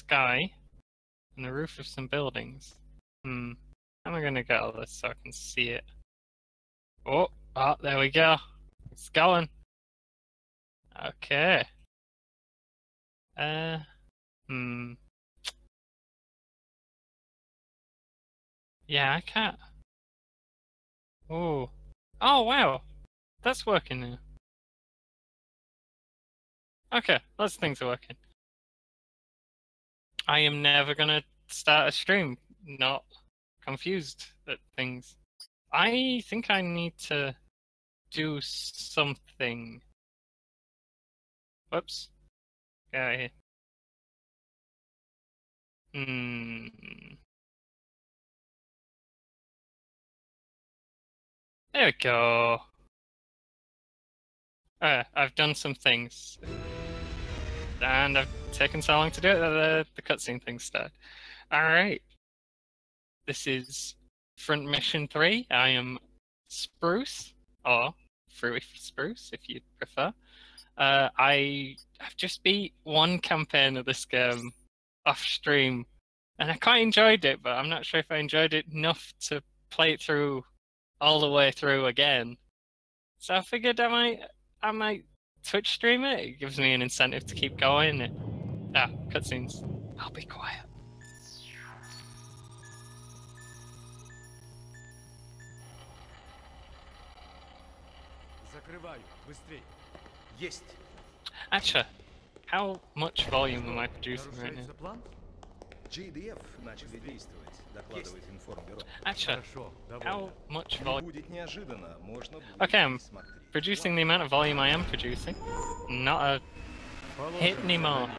sky and the roof of some buildings. How am I gonna get all this so I can see it? Oh, there we go. It's going. Okay. Yeah, I can't. Oh. Oh, wow. That's working now. Okay, those things are working. I am never gonna start a stream not confused at things. I think I need to do something. Whoops. Get out of here. There we go. I've done some things. And I've taken so long to do it that the cutscene thing started. Alright. This is Front Mission 3. I am Spruce, or Fruity Spruce if you prefer. I've just beat one campaign of this game off stream, and I quite enjoyed it, but I'm not sure if I enjoyed it enough to play it through all the way through again. So I figured I might Twitch stream it. It gives me an incentive to keep going. Cutscenes. I'll be quiet. Actually, how much volume am I producing right now? Actually, how much volume? Okay, I'm producing the amount of volume I am producing. Not a hit anymore.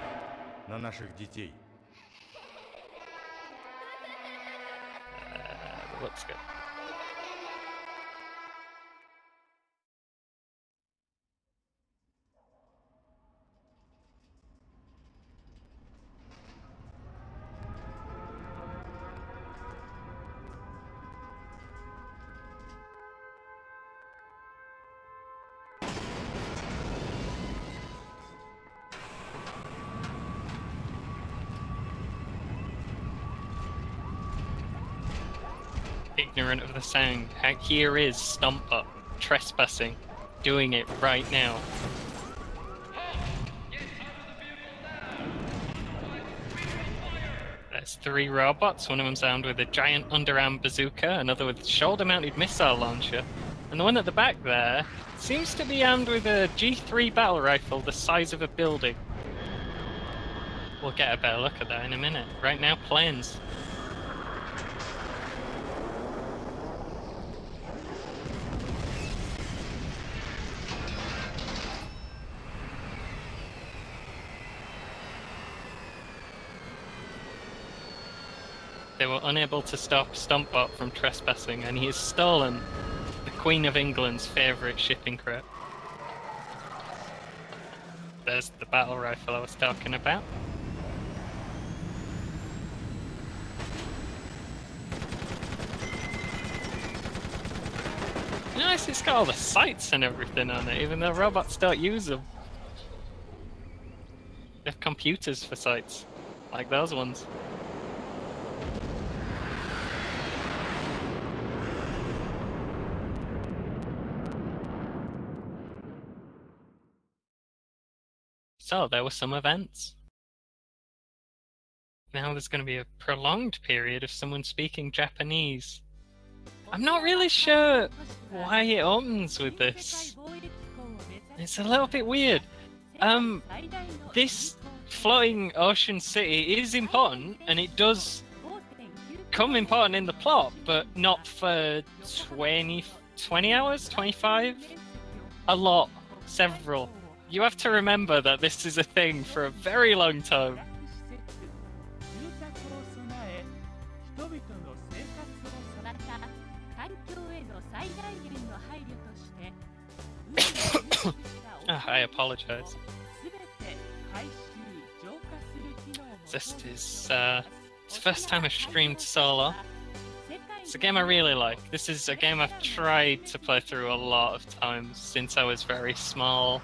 Looks good. Ignorant of the sound. Here is Stomper trespassing, doing it right now. There's 3 robots, one of them's armed with a giant underarm bazooka, another with a shoulder-mounted missile launcher, and the one at the back there seems to be armed with a G3 battle rifle the size of a building. We'll get a better look at that in a minute. Right now, planes. They were unable to stop Stompbot from trespassing, and he has stolen the Queen of England's favourite shipping crate. There's the battle rifle I was talking about. Nice, it's got all the sights and everything on it, even though robots don't use them. They have computers for sights, like those ones. So, there were some events. Now there's going to be a prolonged period of someone speaking Japanese. I'm not really sure why it opens with this. It's a little bit weird. This floating ocean city is important, and it does come important in the plot, but not for 20 hours, 25? A lot, several. You have to remember that this is a thing for a very long time. I apologize. This is the first time I've streamed solo. It's a game I really like. This is a game I've tried to play through a lot of times since I was very small.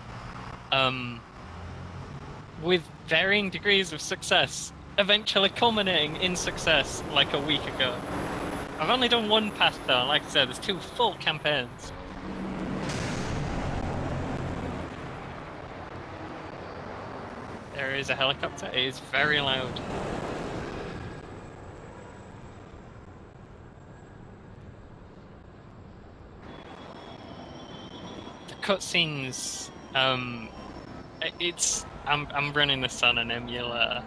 With varying degrees of success. eventually culminating in success like a week ago. I've only done one path though, like I said, there's 2 full campaigns. There is a helicopter, it is very loud. The cutscenes, I'm running this on an emulator.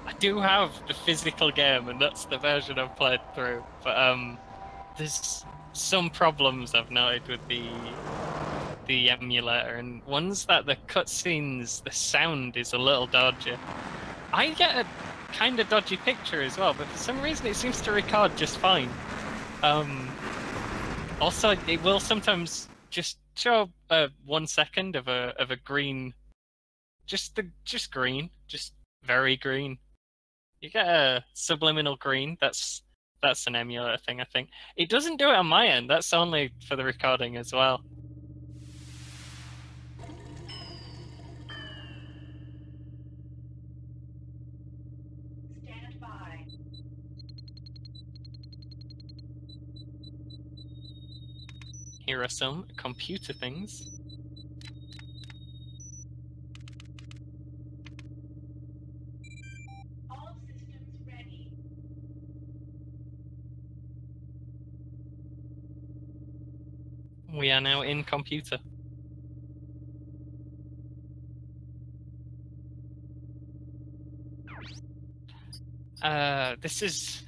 I do have the physical game, and that's the version I've played through. But there's some problems I've noted with the emulator, and one's that the cutscenes, the sound is a little dodgy. I get a kind of dodgy picture as well, but for some reason it seems to record just fine. Also, it will sometimes just show 1 second of a green, just green, just very green. You get a subliminal green. That's an emulator thing, I think. It doesn't do it on my end. That's only for the recording as well. Stand by. Here are some computer things. All systems ready. We are now in computer. This is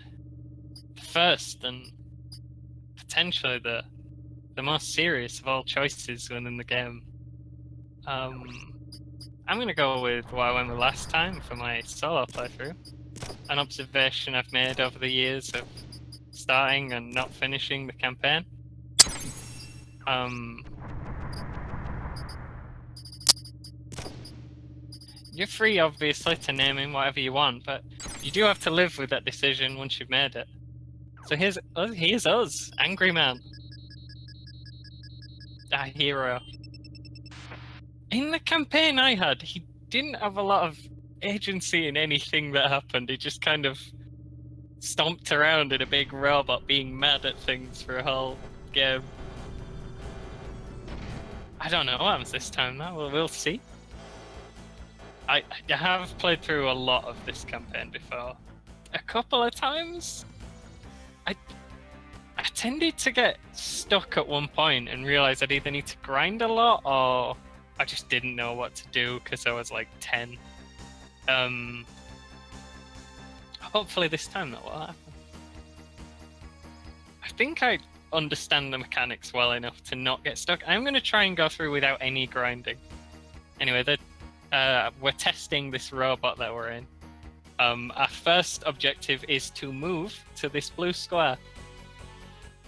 the first and potentially the most serious of all choices within the game. I'm gonna go with what I went with last time for my solo playthrough. An observation I've made over the years of starting and not finishing the campaign. You're free, obviously, to name him whatever you want, but you do have to live with that decision once you've made it. So here's us, Angry Man. A hero. In the campaign I had, he didn't have a lot of agency in anything that happened. He just kind of stomped around in a big robot being mad at things for a whole game. I don't know what happens this time though, we'll see. I have played through a lot of this campaign before. A couple of times, I tended to get stuck at one point and realize I'd either need to grind a lot or I just didn't know what to do because I was like 10. Hopefully this time that will happen. I think I understand the mechanics well enough to not get stuck. I'm going to try and go through without any grinding. Anyway, we're testing this robot that we're in. Our first objective is to move to this blue square.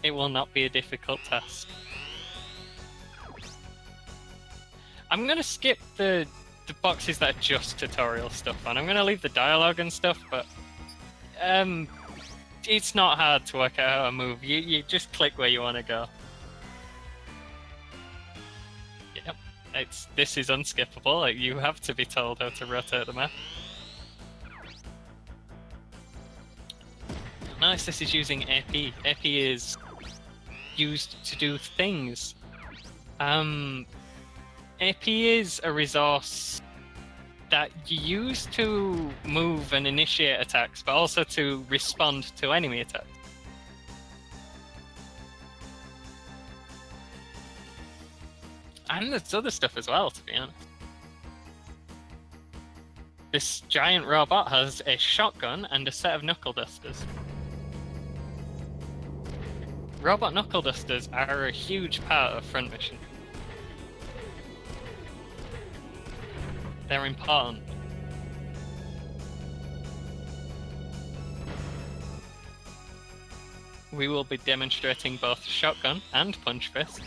It will not be a difficult task. I'm going to skip the boxes that are just tutorial stuff on. I'm going to leave the dialogue and stuff, but it's not hard to work out how to move. You just click where you want to go. Yep, this is unskippable. Like, you have to be told how to rotate the map. Nice, this is using AP. AP is used to do things. AP is a resource that you use to move and initiate attacks, but also to respond to enemy attacks. And there's other stuff as well, to be honest. This giant robot has a shotgun and a set of knuckle dusters. Robot knuckle dusters are a huge part of Front Mission. They're important. We will be demonstrating both shotgun and punch fist.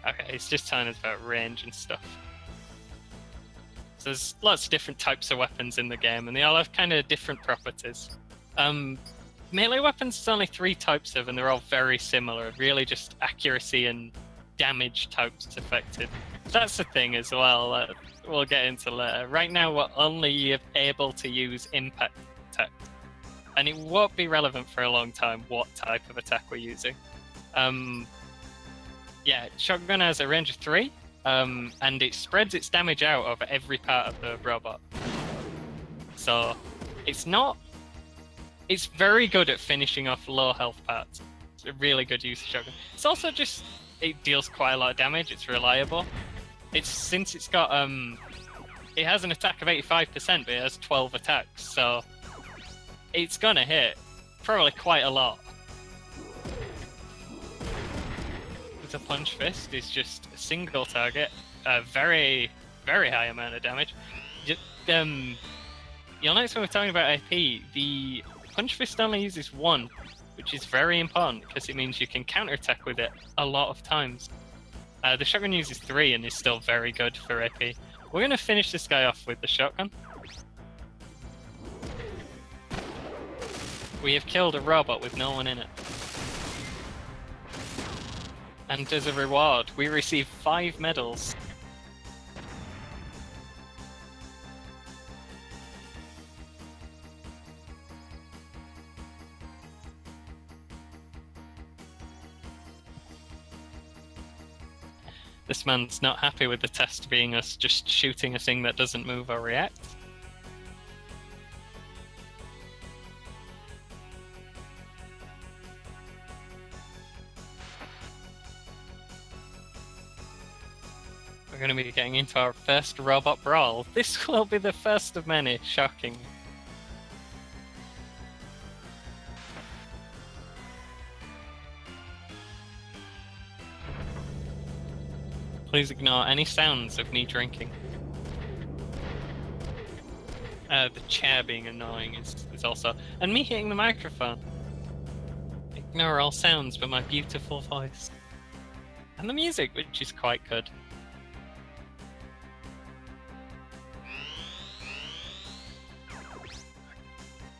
Okay, it's just telling us about range and stuff. So there's lots of different types of weapons in the game, and they all have kind of different properties. Melee weapons, there's only 3 types of, and they're all very similar. Really just accuracy and damage types affected. that's the thing as well. We'll get into later. Right now, we're only able to use impact attack, and it won't be relevant for a long time what type of attack we're using. Yeah, shotgun has a range of 3, and it spreads its damage out over every part of the robot. So it's not. It's very good at finishing off low health parts. It's a really good use of shotgun. It's also just it deals quite a lot of damage. It's reliable. Since it's got it has an attack of 85%, but it has 12 attacks, so it's gonna hit probably quite a lot. With a punch fist, is just a single target, a very, very high amount of damage. You'll notice when we're talking about AP, the punch fist only uses 1, which is very important because it means you can counterattack with it a lot of times. The shotgun uses 3 and is still very good for AP. We're going to finish this guy off with the shotgun. We have killed a robot with no one in it. And as a reward, we receive 5 medals. This man's not happy with the test being us just shooting a thing that doesn't move or react. We're going to be getting into our first robot brawl. This will be the first of many, shocking. Please ignore any sounds of me drinking. The chair being annoying is also... And me hitting the microphone. Ignore all sounds but my beautiful voice. And the music, which is quite good.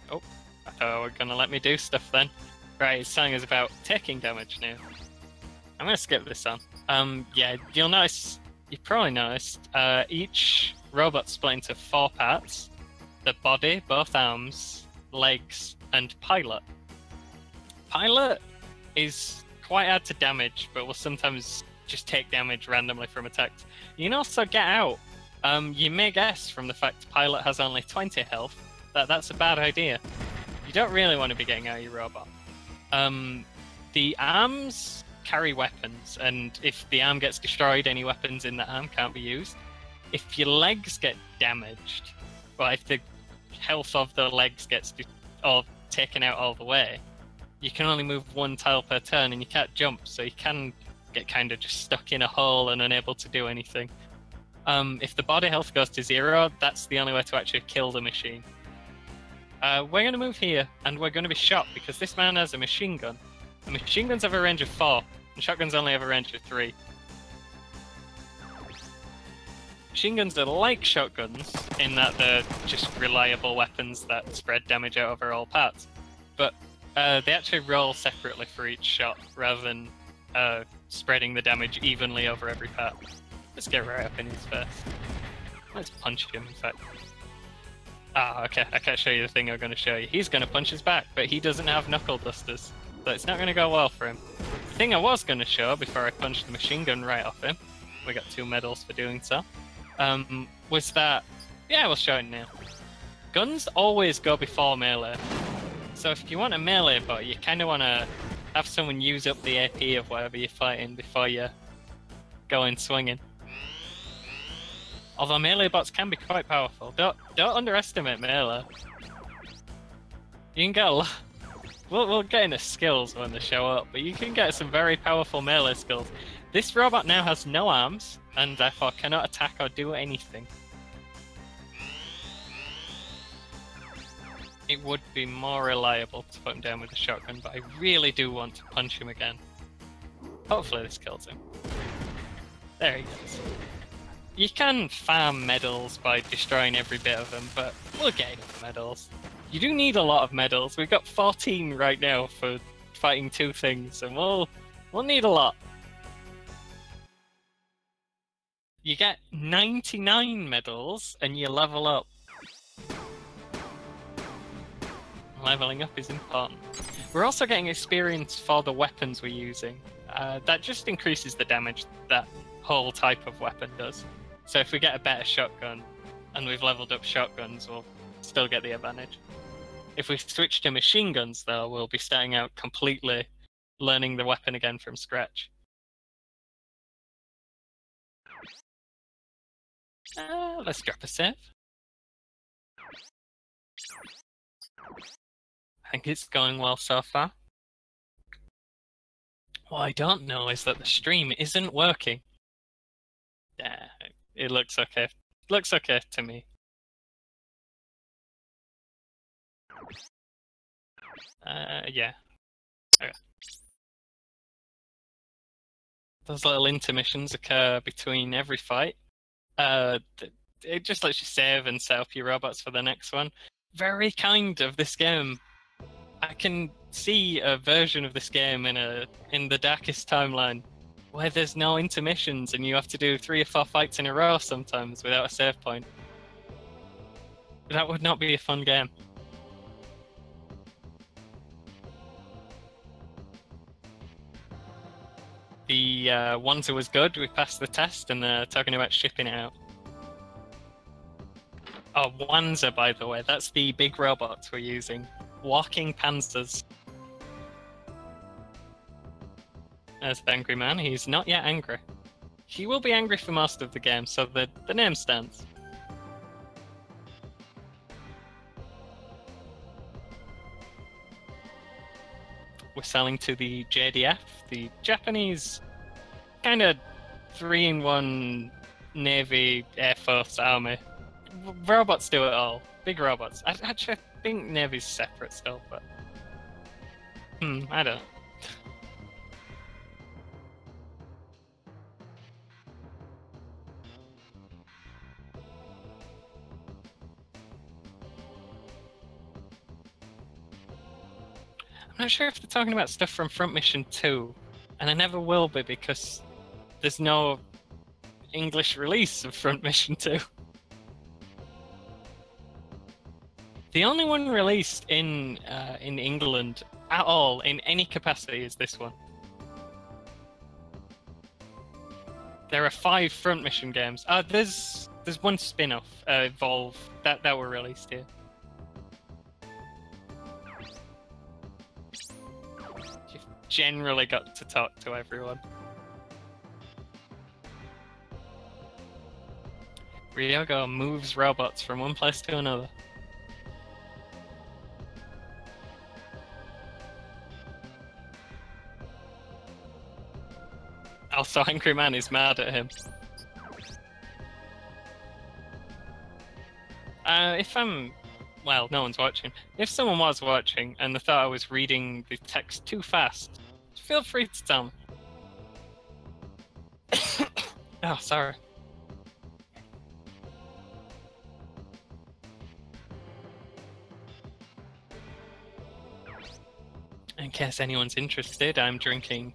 Oh, I thought you were gonna let me do stuff then. Right, it's telling us about taking damage now. I'm gonna skip this on. Yeah, you'll notice, you probably noticed, each robot's split into 4 parts. The body, both arms, legs, and pilot. Pilot is quite hard to damage, but will sometimes just take damage randomly from attacks. You can also get out. You may guess from the fact pilot has only 20 health that that's a bad idea. You don't really want to be getting out of your robot. The arms carry weapons, and if the arm gets destroyed, any weapons in the arm can't be used. If your legs get damaged, well, if the health of the legs gets taken out all the way, you can only move 1 tile per turn, and you can't jump, so you can get kind of just stuck in a hole and unable to do anything. If the body health goes to 0, that's the only way to actually kill the machine. We're going to move here, and we're going to be shot because this man has a machine gun. The machine guns have a range of 4, and shotguns only have a range of 3. Machine guns are like shotguns in that they're just reliable weapons that spread damage out over all parts, but they actually roll separately for each shot rather than spreading the damage evenly over every part. Let's get right up in his face. Let's punch him, in fact. Ah, okay, I can't show you the thing I'm going to show you. He's going to punch us back, but he doesn't have knuckle dusters, so it's not going to go well for him. The thing I was going to show before I punched the machine gun right off him, we got 2 medals for doing so, was that... Yeah, we'll show it now. Guns always go before melee. So if you want a melee bot, you kind of want to have someone use up the AP of whatever you're fighting before you go in swinging. Although melee bots can be quite powerful. Don't underestimate melee. You can get a lot... We'll get into skills when they show up, but you can get some very powerful melee skills. This robot now has no arms, and therefore cannot attack or do anything. It would be more reliable to put him down with a shotgun, but I really do want to punch him again. Hopefully this kills him. There he goes. You can farm medals by destroying every bit of them, but we'll get enough medals. You do need a lot of medals. We've got 14 right now for fighting 2 things, and we'll need a lot. You get 99 medals and you level up. Leveling up is important. We're also getting experience for the weapons we're using. That just increases the damage that whole type of weapon does. So if we get a better shotgun and we've leveled up shotguns, we'll still get the advantage. If we switch to machine guns, though, we'll be starting out completely learning the weapon again from scratch. Let's drop a save. I think it's going well so far. What I don't know is that the stream isn't working. Yeah, it looks okay. Looks okay to me. Yeah. Okay. Those little intermissions occur between every fight. It just lets you save and set up your robots for the next one. Very kind of this game. I can see a version of this game in the darkest timeline where there's no intermissions and you have to do 3 or 4 fights in a row sometimes without a save point. That would not be a fun game. The Wanzer was good. We passed the test and they're talking about shipping it out. Oh, Wanzer, by the way, that's the big robots we're using. Walking panzers. There's the angry man. He's not yet angry. He will be angry for most of the game, so the name stands. We're selling to the JDF, the Japanese kind of 3-in-1 Navy, Air Force, Army. Robots do it all. Big robots. I actually think Navy's separate still, but... I don't. I'm not sure if they're talking about stuff from Front Mission 2, and I never will be because there's no English release of Front Mission 2. The only one released in England at all, in any capacity, is this one. There are 5 Front Mission games. There's one spin-off, Evolve, that were released here. You've generally got to talk to everyone. Ryogo moves robots from one place to another. Also, Angry Man is mad at him. Well, no one's watching. If someone was watching and they thought I was reading the text too fast, feel free to tell me. Oh, sorry. In case anyone's interested, I'm drinking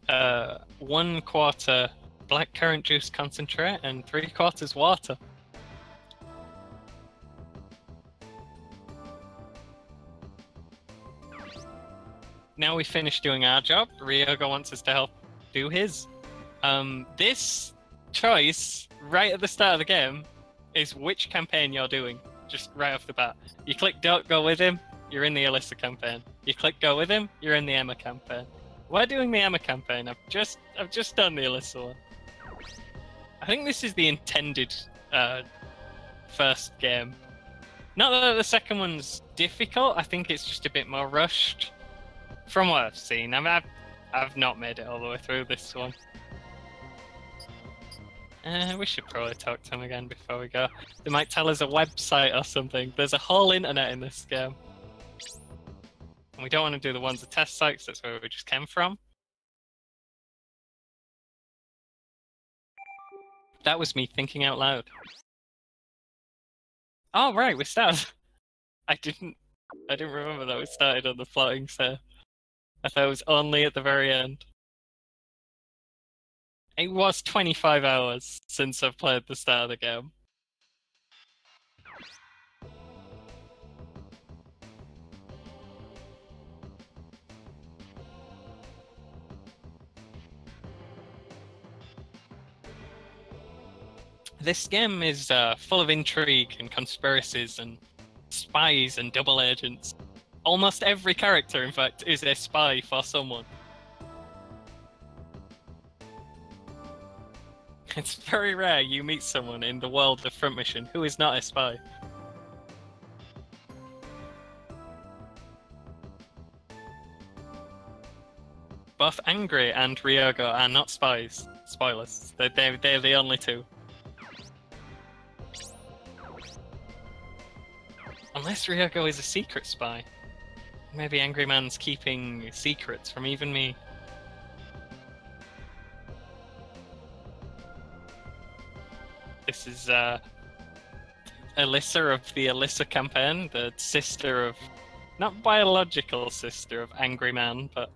1/4 blackcurrant juice concentrate and 3/4 water. Now we finished doing our job. Ryogo wants us to help do his. This choice right at the start of the game is which campaign you're doing. Just right off the bat. You click don't go with him, you're in the Alyssa campaign. You click go with him, you're in the Emma campaign. We're doing the Emma campaign. I've just done the Alyssa one. I think this is the intended first game. Not that the second one's difficult. I think it's just a bit more rushed. From what I've seen, I've not made it all the way through this one. We should probably talk to them again before we go. They might tell us a website or something. There's a whole internet in this game. And we don't want to do the ones at test sites, that's where we just came from. That was me thinking out loud. Oh, right, we started. I didn't remember that we started on the plotting, so I thought it was only at the very end. It was 25 hours since I've played the start of the game. This game is full of intrigue and conspiracies and spies and double agents. Almost every character, in fact, is a spy for someone. It's very rare you meet someone in the world of Front Mission who is not a spy. Both Angry and Ryogo are not spies. Spoilers. They're the only two. Unless Ryogo is a secret spy. Maybe Angry Man's keeping secrets from even me. This is Alyssa of the Alyssa campaign, the sister of... not biological sister of Angry Man, but...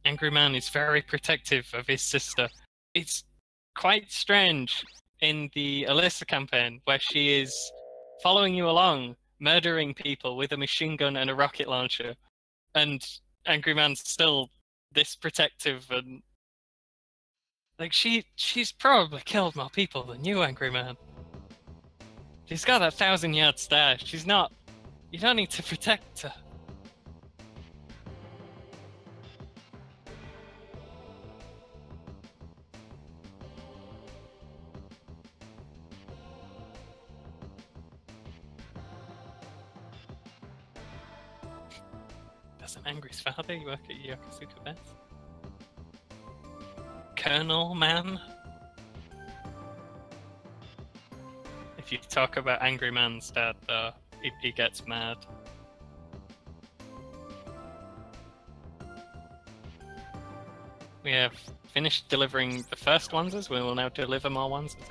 Angry Man is very protective of his sister. It's quite strange in the Alyssa campaign, where she is following you along, murdering people with a machine gun and a rocket launcher, and Angry Man's still this protective and... like, she's probably killed more people than you, Angry Man. She's got that 1,000-yard stare. She's not... you don't need to protect her. Doesn't Angry's father work at Yokosuka Beth? Colonel Man? If you talk about Angry Man's dad, though, he gets mad. We have finished delivering the first onesies. We will now deliver more onesies.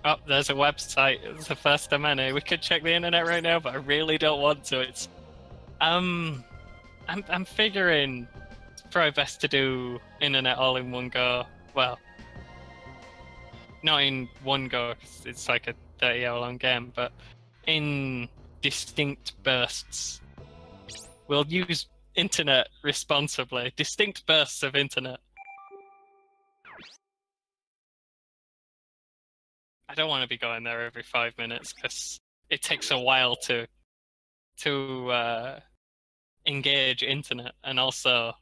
Oh, there's a website. It's the first of many. We could check the internet right now, but I really don't want to. It's I'm figuring it's probably best to do internet all in one go. Well, not in one go, 'cause it's like a 30-hour long game, but in distinct bursts. We'll use internet responsibly. Distinct bursts of internet. I don't want to be going there every 5 minutes because it takes a while to engage internet, and also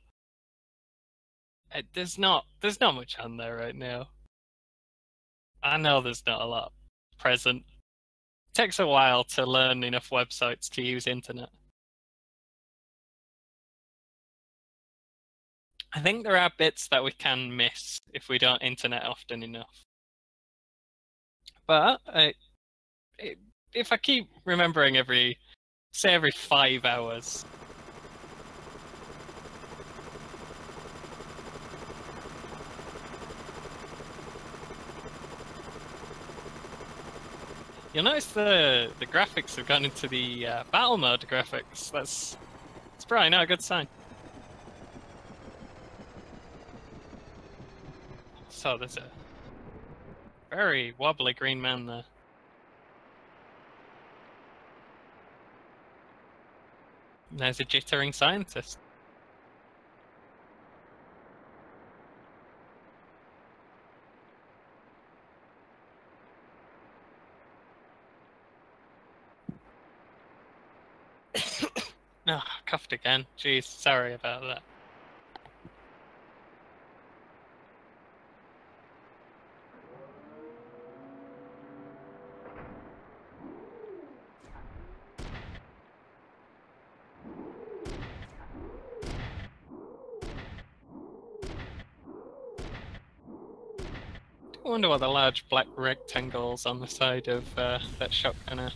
there's not much on there right now. I know there's not a lot present. It takes a while to learn enough websites to use internet. I think there are bits that we can miss if we don't internet often enough. But if I keep remembering every 5 hours. You'll notice the graphics have gone into the battle mode graphics. That's probably not a good sign. So there's a very wobbly green man there. And there's a jittering scientist. Oh, coughed again. Jeez, sorry about that. I wonder what the large black rectangles on the side of that shotgun are.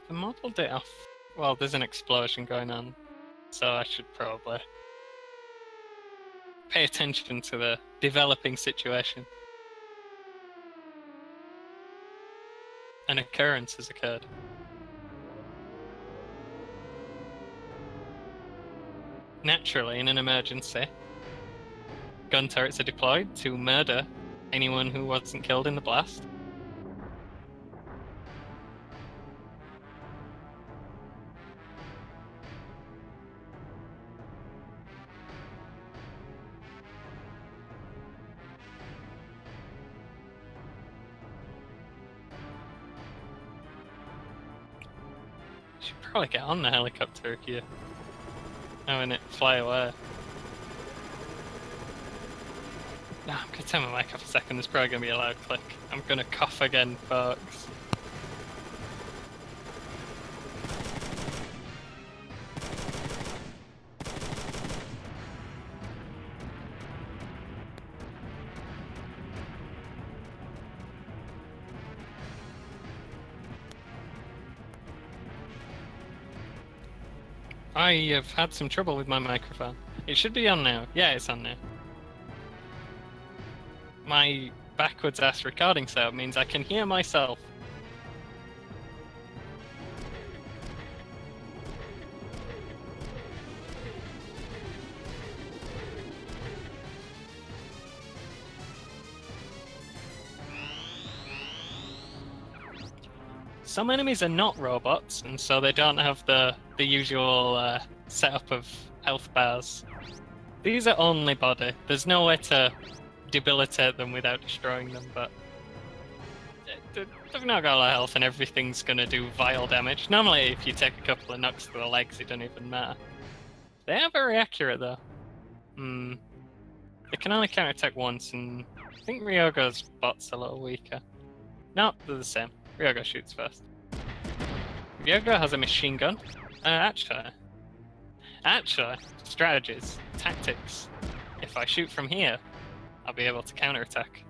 The modelled it off. Well, there's an explosion going on, so I should probably pay attention to the developing situation. An occurrence has occurred. Naturally, in an emergency, gun turrets are deployed to murder anyone who wasn't killed in the blast. Should probably get on the helicopter if you're having it fly away. No, I'm gonna turn my mic off a second, there's probably gonna be a loud click. I'm gonna cough again, folks. I have had some trouble with my microphone. It should be on now. Yeah, it's on now. My backwards ass recording setup means I can hear myself. Some enemies are not robots, and so they don't have the usual setup of health bars. These are only body. There's no way to debilitate them without destroying them, but they've not got a lot of health and everything's gonna do vile damage. Normally if you take a couple of knocks to the legs it doesn't even matter. They are very accurate though. They can only counterattack once, and I think Ryogo's bot's a little weaker. No, they're the same. Ryogo shoots first. Ryogo has a machine gun. Actually, strategies, tactics. If I shoot from here, I'll be able to counterattack.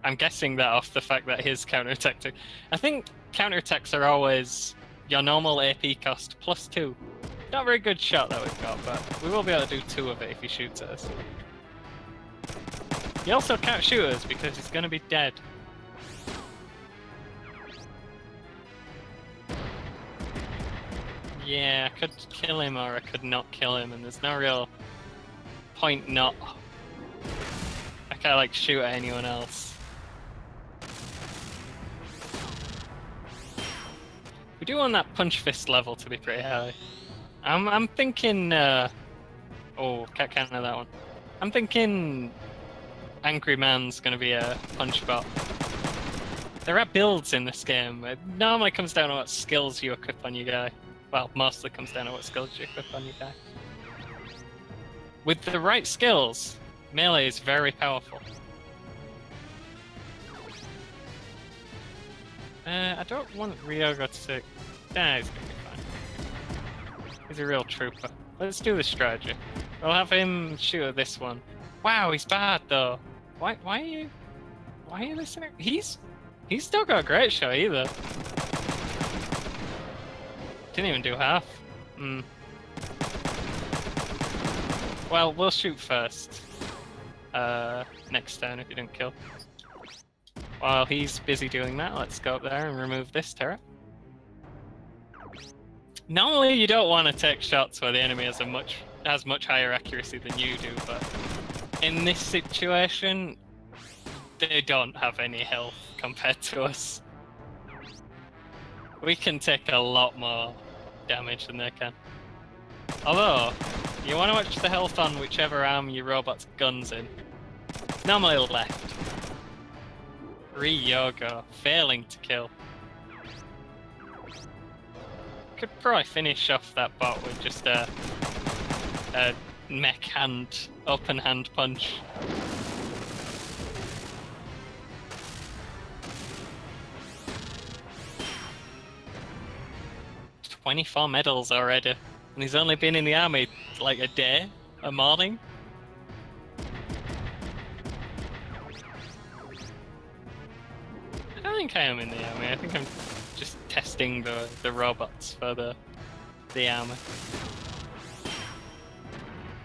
I'm guessing that off the fact that his counterattack. I think counterattacks are always your normal AP cost plus 2. Not a very good shot that we've got, but we will be able to do 2 of it if he shoots at us. He also can't shoot us because he's going to be dead. Yeah, I could kill him or I could not kill him, and there's no real point not. I can't like shoot at anyone else. We do want that punch fist level to be pretty high. I'm thinking. Oh, can't counter that one. I'm thinking Angry Man's gonna be a punch bot. There are builds in this game. It normally comes down to what skills you equip on your guy. Well, mostly comes down to what skills you equip on your guy. With the right skills, melee is very powerful. I don't want Ryogo to... Nah, he's gonna be fine. He's a real trooper. Let's do the strategy. We'll have him shoot at this one. Wow, he's bad though. Why are you listening? He's still got a great shot either. Didn't even do half. Well, we'll shoot first. Next turn if you don't kill. While he's busy doing that, let's go up there and remove this turret. Normally you don't want to take shots where the enemy has much higher accuracy than you do, but in this situation, they don't have any health compared to us. We can take a lot more damage than they can. Although, you want to watch the health on whichever arm your robot's gun's in. It's normally left. Ryogo, failing to kill. Could probably finish off that bot with just a mech hand, open hand punch. "24 medals already, and he's only been in the army like a day, a morning." I don't think I am in the army. I think I'm just testing the robots for the armor.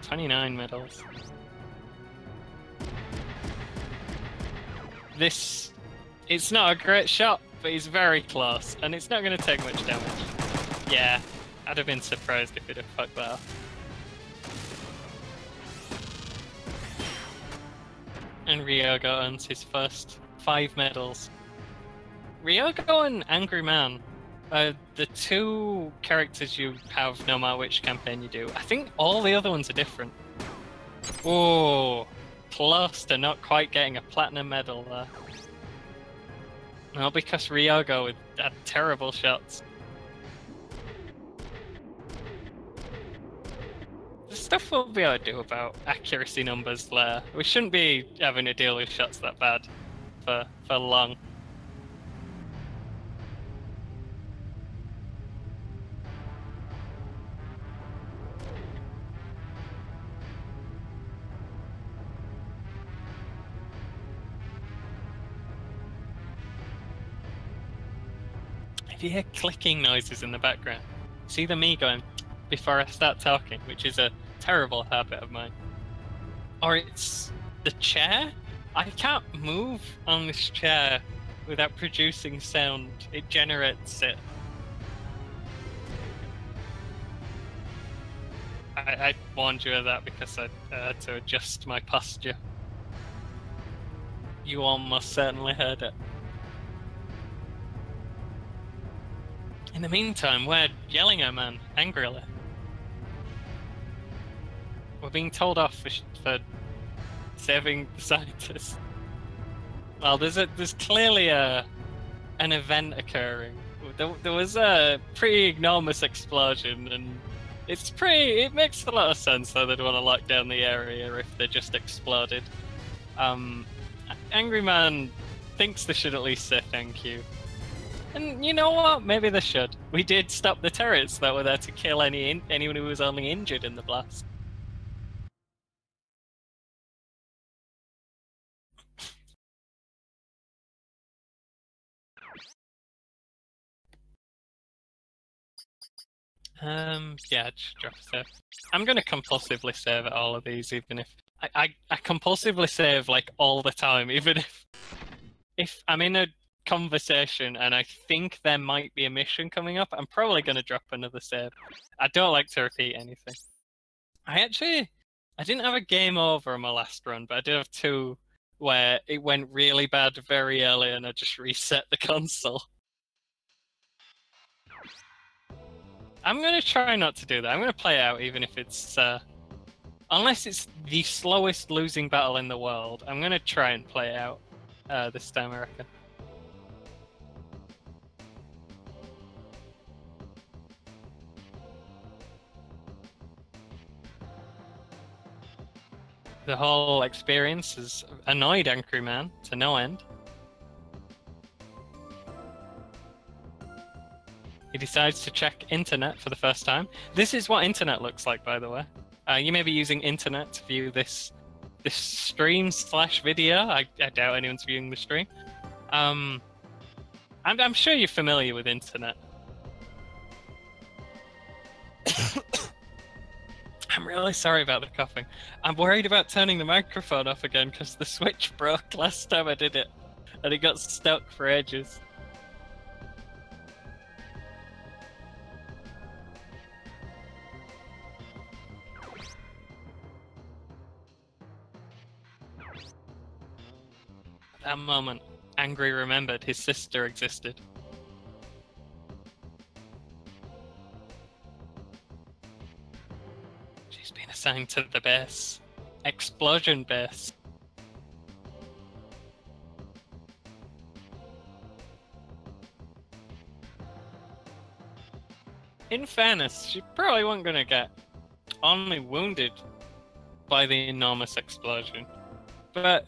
29 medals. This, it's not a great shot, but he's very close, and it's not going to take much damage. Yeah, I'd have been surprised if he'd have fucked that up. And Ryogo earns his first 5 medals. Ryogo and Angry Man are the 2 characters you have no matter which campaign you do. I think all the other ones are different. Oh, close to not quite getting a platinum medal there. No, because Ryogo had terrible shots. There's stuff we'll be able to do about accuracy numbers later. We shouldn't be having to deal with shots that bad for long. If you hear clicking noises in the background, it's either me going before I start talking, which is a terrible habit of mine, or it's the chair. I can't move on this chair without producing sound. It generates it. I warned you of that because I had to adjust my posture. You almost certainly heard it. In the meantime, we're yelling at man angrily. We're being told off for saving the scientists. Well, there's clearly an event occurring. There was a pretty enormous explosion, and it makes a lot of sense that they'd want to lock down the area if they just exploded. Angry Man thinks they should at least say thank you. And you know what? Maybe they should. We did stop the turrets that were there to kill anyone who was only injured in the blast. Yeah, just drop a save. I'm gonna compulsively save at all of these, even if I compulsively save like all the time, even if I'm in a conversation and I think there might be a mission coming up, I'm probably going to drop another save. I don't like to repeat anything. I didn't have a game over on my last run, but I did have 2 where it went really bad very early and I just reset the console. I'm going to try not to do that. I'm going to play it out even if it's unless it's the slowest losing battle in the world. I'm going to try and play it out this time, I reckon. The whole experience has annoyed Angry Man to no end. He decides to check internet for the first time. This is what internet looks like, by the way. You may be using internet to view this stream/video. I doubt anyone's viewing the stream. I'm sure you're familiar with internet. I'm really sorry about the coughing. I'm worried about turning the microphone off again because the switch broke last time I did it, and it got stuck for ages. At that moment, Angry remembered his sister existed. She's been assigned to the base. Explosion base. In fairness, she probably wasn't gonna get only wounded by the enormous explosion, but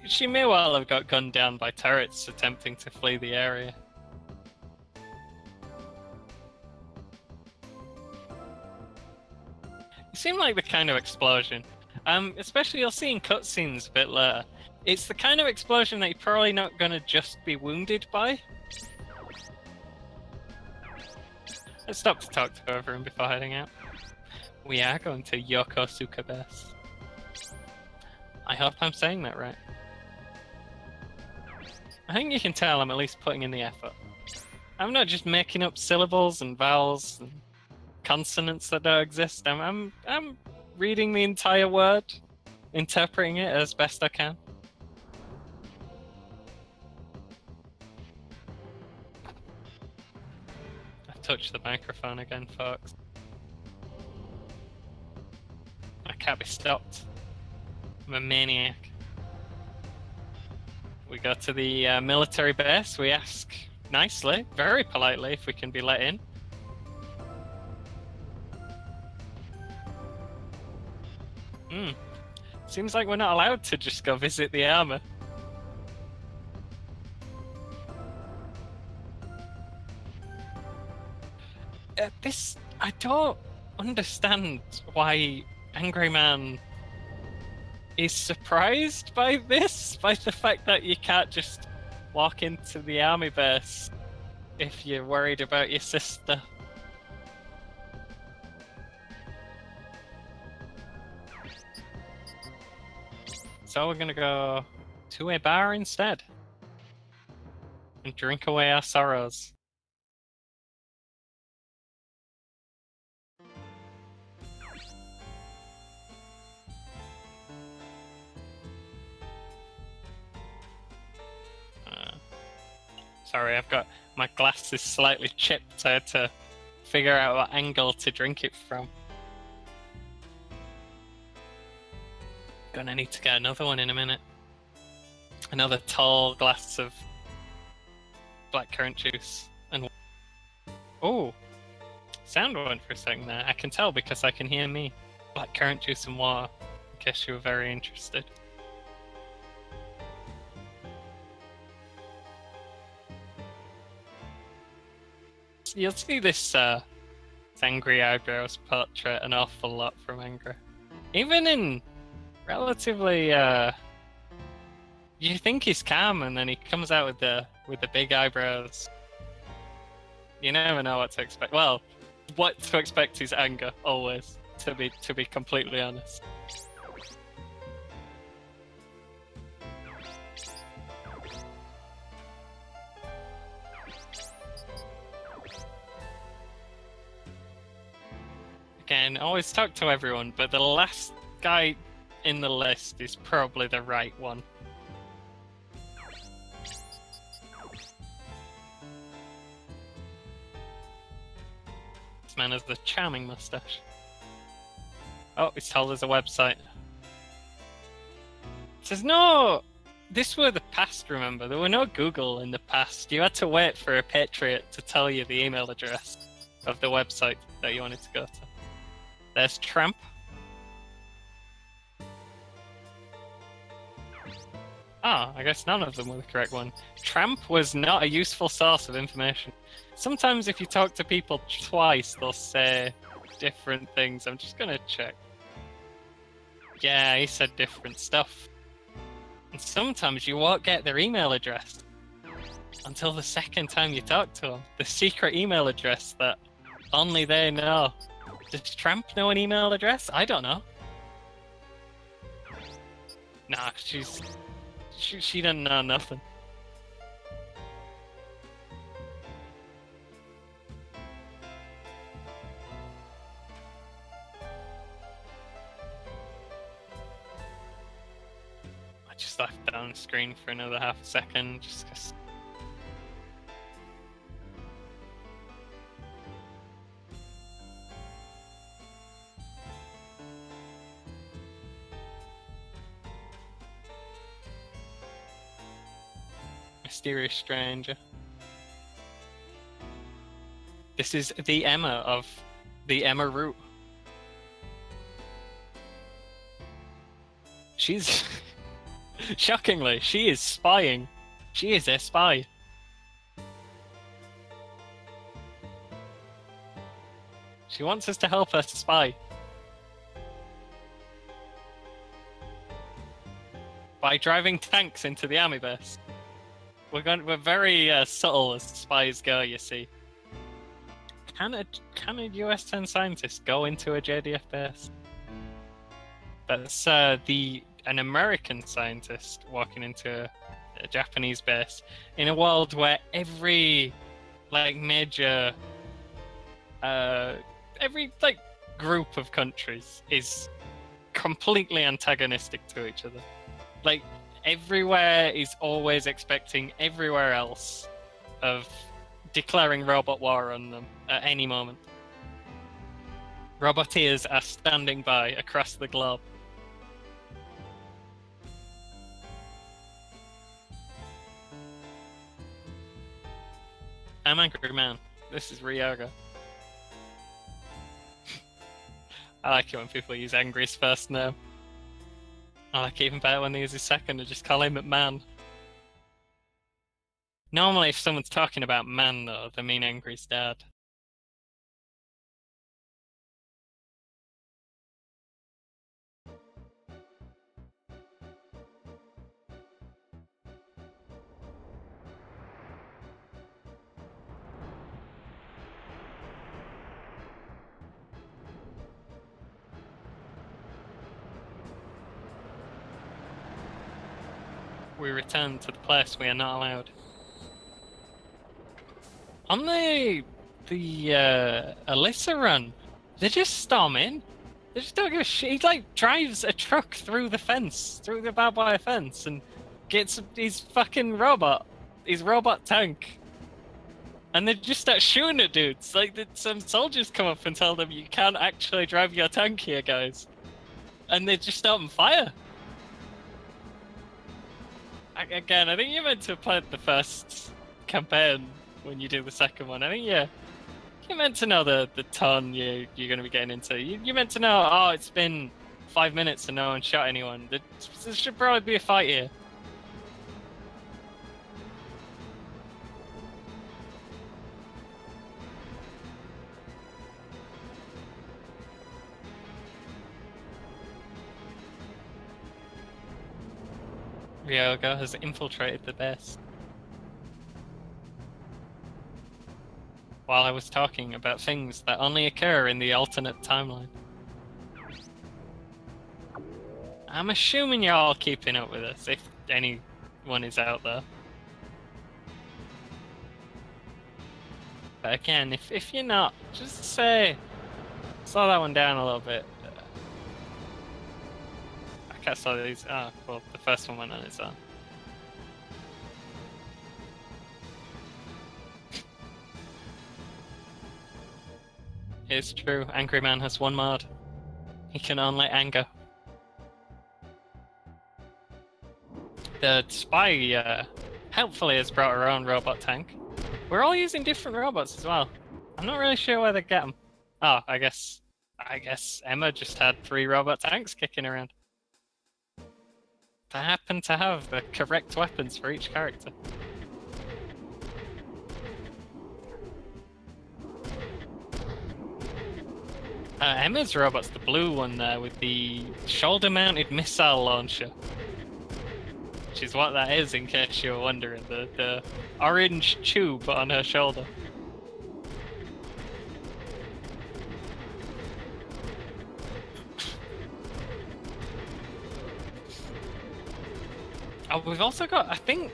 she may well have got gunned down by turrets attempting to flee the area. It seemed like the kind of explosion, especially you'll see in cutscenes a bit later, it's the kind of explosion that you're probably not going to just be wounded by. Let's stop to talk to everyone before heading out. We are going to Yokosuka Base. I hope I'm saying that right. I think you can tell I'm at least putting in the effort. I'm not just making up syllables and vowels and consonants that don't exist. I'm reading the entire word, interpreting it as best I can. I've touched the microphone again, folks. I can't be stopped. I'm a maniac. We go to the military base. We ask nicely, very politely, if we can be let in. Seems like we're not allowed to just go visit the armor. I don't understand why Angry Man is surprised by this, by the fact that you can't just walk into the army base if you're worried about your sister. So we're gonna go to a bar instead and drink away our sorrows. Sorry, I've got my glass is slightly chipped. I had to figure out what angle to drink it from. Gonna need to get another one in a minute. Another tall glass of blackcurrant juice. And oh, sound went for a second there. I can tell because I can hear me. Blackcurrant juice and water, in case you were very interested. You'll see this angry eyebrows portrait an awful lot from Angry. Even in relatively, you think he's calm, and then he comes out with the big eyebrows. You never know what to expect. Well, what to expect is anger always. To be completely honest. Again, always talk to everyone, but the last guy in the list is probably the right one. This man has the charming mustache. Oh, he's told us a website. It says no! This were the past, remember? There were no Google in the past. You had to wait for a Patriot to tell you the email address of the website that you wanted to go to. There's Tramp. Ah, I guess none of them were the correct one. Tramp was not a useful source of information. Sometimes if you talk to people twice, they'll say different things. I'm just gonna check. Yeah, he said different stuff. And sometimes you won't get their email address until the second time you talk to them. The secret email address that only they know. Does Tramp know an email address? I don't know. Nah, she doesn't know nothing. I just left down the screen for another half a second just because. Mysterious stranger. This is the Emma of the Emma route. She's shockingly, she is spying. She is a spy. She wants us to help her to spy. By driving tanks into the army base. We're very subtle as spies go, you see. can a US-10 scientist go into a JDF base? That's an American scientist walking into a Japanese base in a world where every major every group of countries is completely antagonistic to each other. Like, everywhere is always expecting everywhere else of declaring robot war on them at any moment. Roboteers are standing by across the globe. I'm Angry Man. This is Ryoga. I like it when people use Angry's first name. I like it even better when they use his second and just call him Man. Normally, if someone's talking about Man, though, they mean Angry's dad. We return to the place we are not allowed. On the Alyssa run, they just storm in. They just don't give a shit. He drives a truck through the fence, through the barbed wire fence, and gets his fucking robot, his robot tank. And they just start shooting at dudes. Some soldiers come up and tell them, you can't actually drive your tank here, guys. And they just open fire. Again, I think you're meant to have played the first campaign when you do the second one. I think you're meant to know the tone you're going to be getting into. You're meant to know, oh, it's been 5 minutes and no one shot anyone. There should probably be a fight here. Ryoga has infiltrated the base. While I was talking about things that only occur in the alternate timeline. I'm assuming you're all keeping up with us, if anyone is out there. But again, if you're not, just slow that one down a little bit. I saw these. Ah, well, the first one went on its own. It's true, Angry Man has one mod. He can only anger. The spy, helpfully has brought her own robot tank. We're all using different robots as well. I'm not really sure where they get them. Oh, I guess Emma just had 3 robot tanks kicking around. They happen to have the correct weapons for each character. Emma's robot's the blue one there with the shoulder-mounted missile launcher. Which is what that is, in case you were wondering. The orange tube on her shoulder. Oh, we've also got, I think,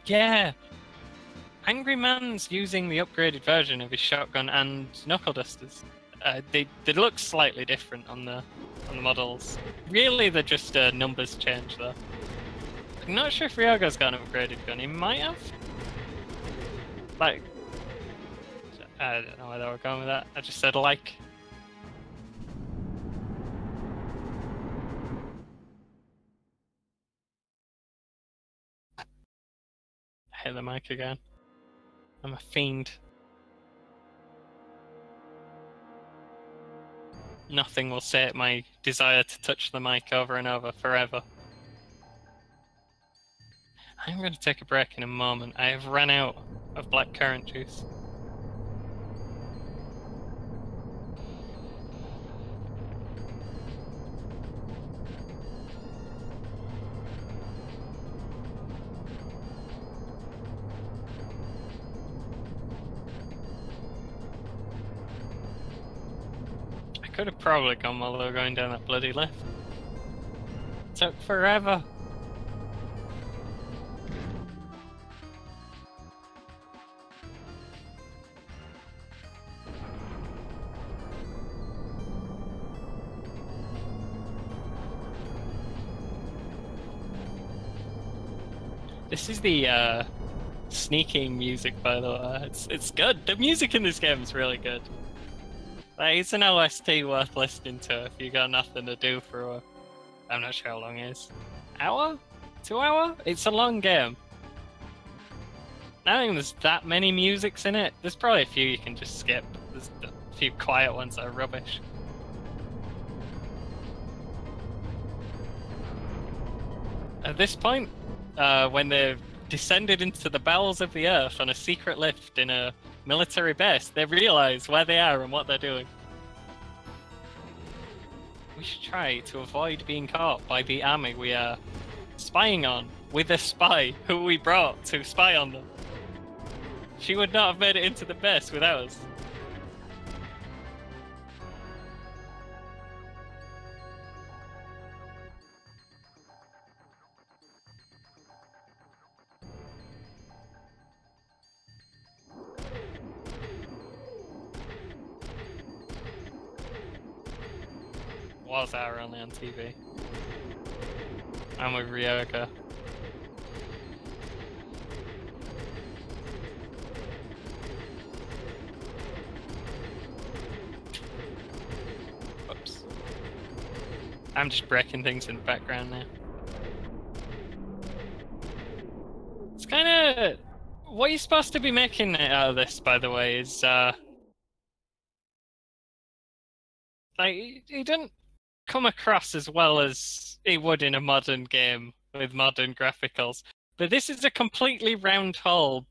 yeah, Angry Man's using the upgraded version of his shotgun and knuckle dusters. They look slightly different on the models. Really, they're just numbers change though. I'm not sure if Ryoga's got an upgraded gun. He might have. Like, I don't know where they were going with that. I just said like. I hit the mic again. I'm a fiend. Nothing will sate my desire to touch the mic over and over forever. I'm going to take a break in a moment. I have run out of black currant juice. could have probably gone while they were going down that bloody lift. Took forever. This is the sneaking music, by the way. It's good. The music in this game is really good. Like, it's an OST worth listening to if you got nothing to do for a... I'm not sure how long it is. Hour? 2 hour? It's a long game. I don't think there's that many musics in it. There's probably a few you can just skip. There's a few quiet ones that are rubbish. At this point, when they've descended into the bowels of the earth on a secret lift in a military base, they realize where they are and what they're doing. We should try to avoid being caught by the army we are spying on with a spy who we brought to spy on them. She would not have made it into the base without us. Was our only on TV. I'm with Ryoka. Whoops. I'm just breaking things in the background now. It's kind of... What you're supposed to be making out of this, by the way, is... Like, he doesn't come across as well as he would in a modern game with modern graphics. But this is a completely round hole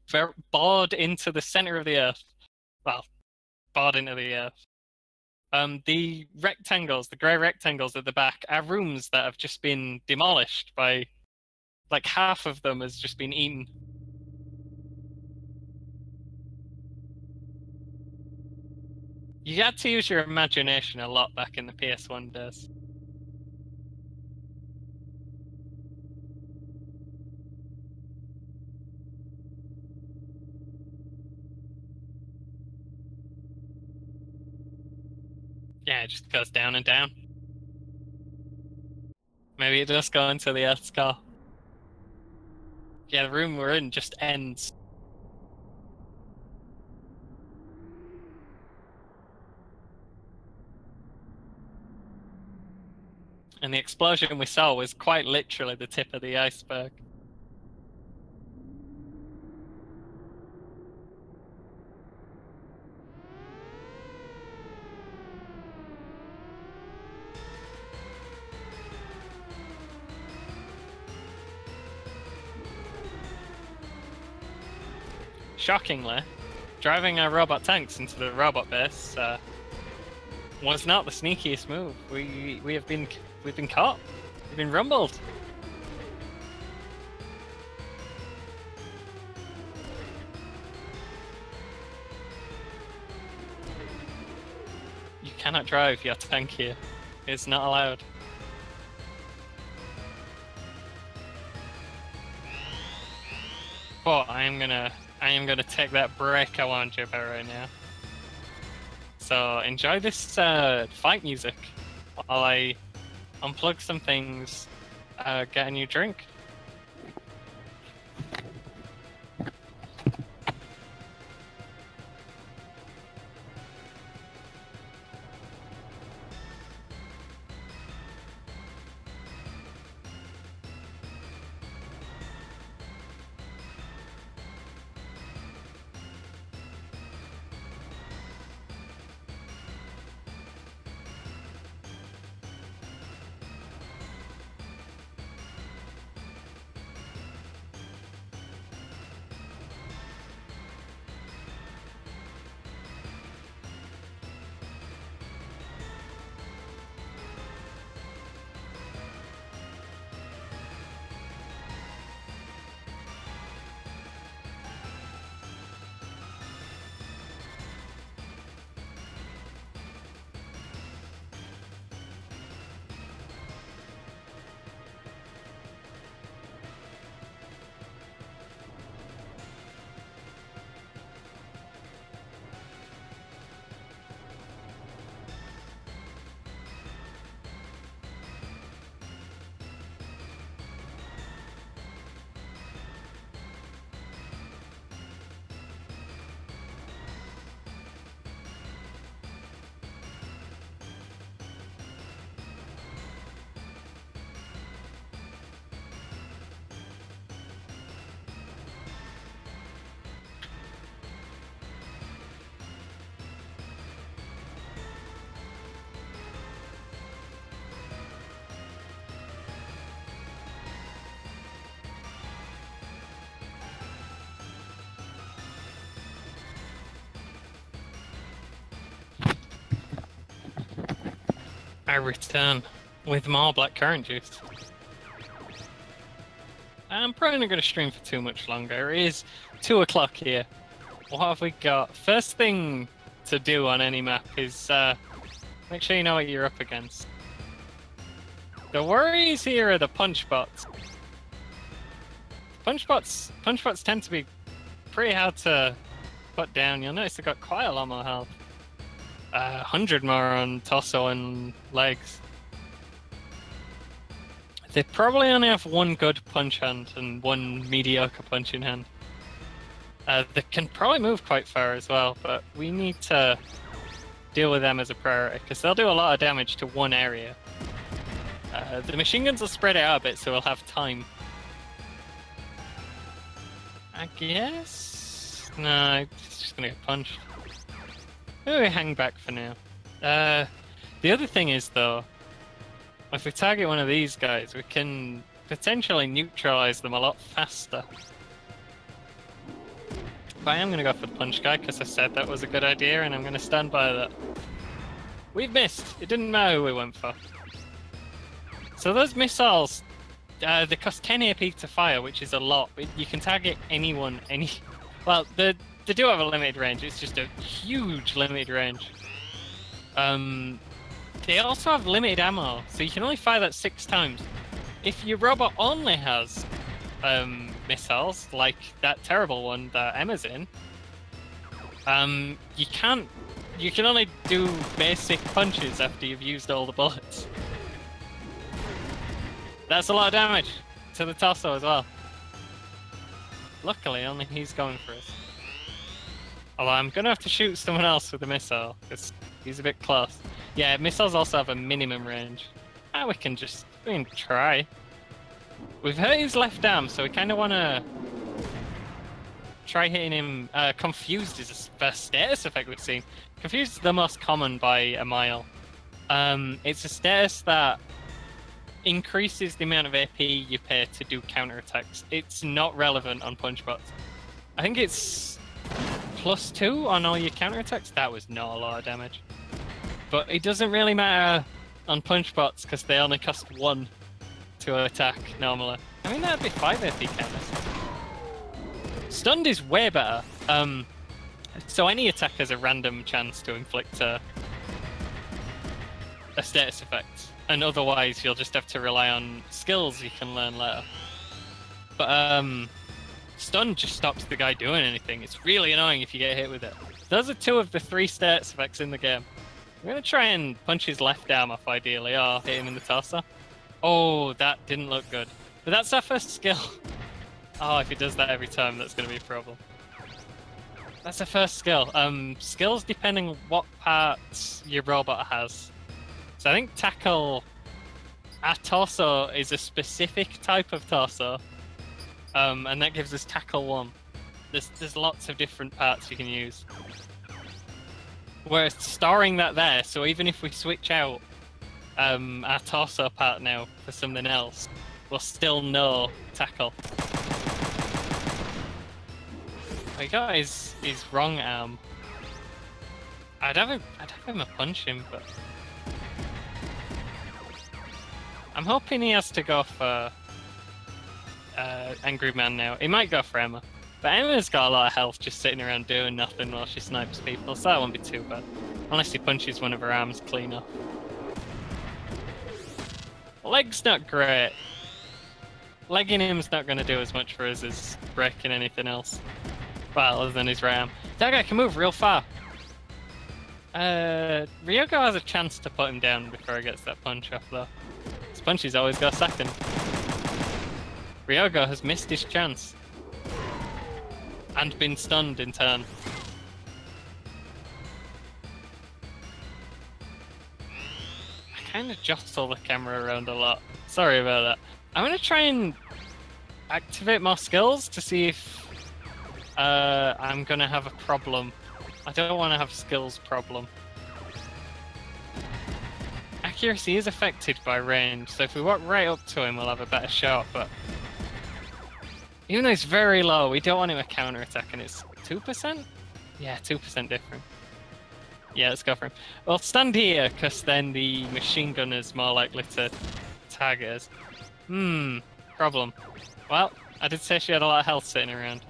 bored into the center of the earth. Well, bored into the earth. The rectangles, the grey rectangles at the back, are rooms that have just been demolished by... Like, half of them has just been eaten. You had to use your imagination a lot back in the PS1 days. Yeah, it just goes down and down. Maybe it does go into the Earth's core. Yeah, the room we're in just ends. And the explosion we saw was quite literally the tip of the iceberg. Shockingly, driving our robot tanks into the robot base was not the sneakiest move. We've been caught. We've been rumbled. You cannot drive your tank here. It's not allowed. But I am gonna take that break I warned you about right now. So enjoy this fight music while I unplug some things, get a new drink. I return with more black currant juice. I'm probably not going to stream for too much longer. It is 2 o'clock here. What have we got? First thing to do on any map is make sure you know what you're up against. The worries here are the punch bots. Punch bots tend to be pretty hard to put down. You'll notice they've got quite a lot more health. 100 more on torso and legs. They probably only have 1 good punch hand and 1 mediocre punch in hand. They can probably move quite far as well, but we need to deal with them as a priority because they'll do a lot of damage to one area. The machine guns will spread it out a bit, so we'll have time. I guess? No, it's just gonna get punched. Maybe we hang back for now. The other thing is, though, if we target one of these guys, we can potentially neutralize them a lot faster. But I am gonna go for the punch guy because I said that was a good idea, and I'm gonna stand by that. We've missed. It didn't matter who we went for. So those missiles, they cost 10 AP to fire, which is a lot. You can target anyone, Well, they do have a limited range. It's just a huge limited range. They also have limited ammo, so you can only fire that 6 times. If your robot only has missiles, like that terrible one that Emma's in, you can only do basic punches after you've used all the bullets. That's a lot of damage to the torso as well. Luckily, only he's going for us. Although I'm gonna have to shoot someone else with a missile, because he's a bit close. Yeah, missiles also have a minimum range. We can try. We've hurt his left arm, so we kind of want to try hitting him. Confused is the first status effect we've seen. Confused is the most common by a mile. It's a status that increases the amount of AP you pay to do counterattacks. It's not relevant on punch bots. I think it's +2 on all your counterattacks. That was not a lot of damage. But it doesn't really matter on punch bots because they only cost 1 to attack normally. I mean, that'd be 5 AP counters. Stunned is way better. So any attack has a random chance to inflict a status effect. And otherwise, you'll just have to rely on skills you can learn later. But stun just stops the guy doing anything. It's really annoying if you get hit with it. Those are 2 of the 3 status effects in the game. I'm going to try and punch his left arm off, ideally, or hit him in the torso. Oh, that didn't look good. But that's our first skill. Oh, if he does that every time, that's going to be a problem. That's our first skill. Skills depending on what parts your robot has. So I think tackle, our torso is a specific type of torso, and that gives us tackle 1. There's lots of different parts you can use. We're storing that there, so even if we switch out our torso part now for something else, we'll still know tackle. I got his wrong arm. I'd have him punch him, but I'm hoping he has to go for Angry Man now. He might go for Emma. But Emma's got a lot of health just sitting around doing nothing while she snipes people, so that won't be too bad. Unless he punches one of her arms clean off. Leg's not great. Legging him's not going to do as much for us as breaking anything else. Well, other than his right arm. That guy can move real far. Ryogo has a chance to put him down before he gets that punch off, though. His punches always go second. Ryogo has missed his chance. And been stunned in turn. I kind of jostle the camera around a lot. Sorry about that. I'm going to try and activate more skills to see if I'm going to have a problem. I don't want to have skills problem. Accuracy is affected by range, so if we walk right up to him, we'll have a better shot, but even though it's very low, we don't want him to counterattack, and it's 2%? Yeah, 2% different. Yeah, let's go for him. Well, stand here, because then the machine gun is more likely to tag us. Problem. Well, I did say she had a lot of health sitting around.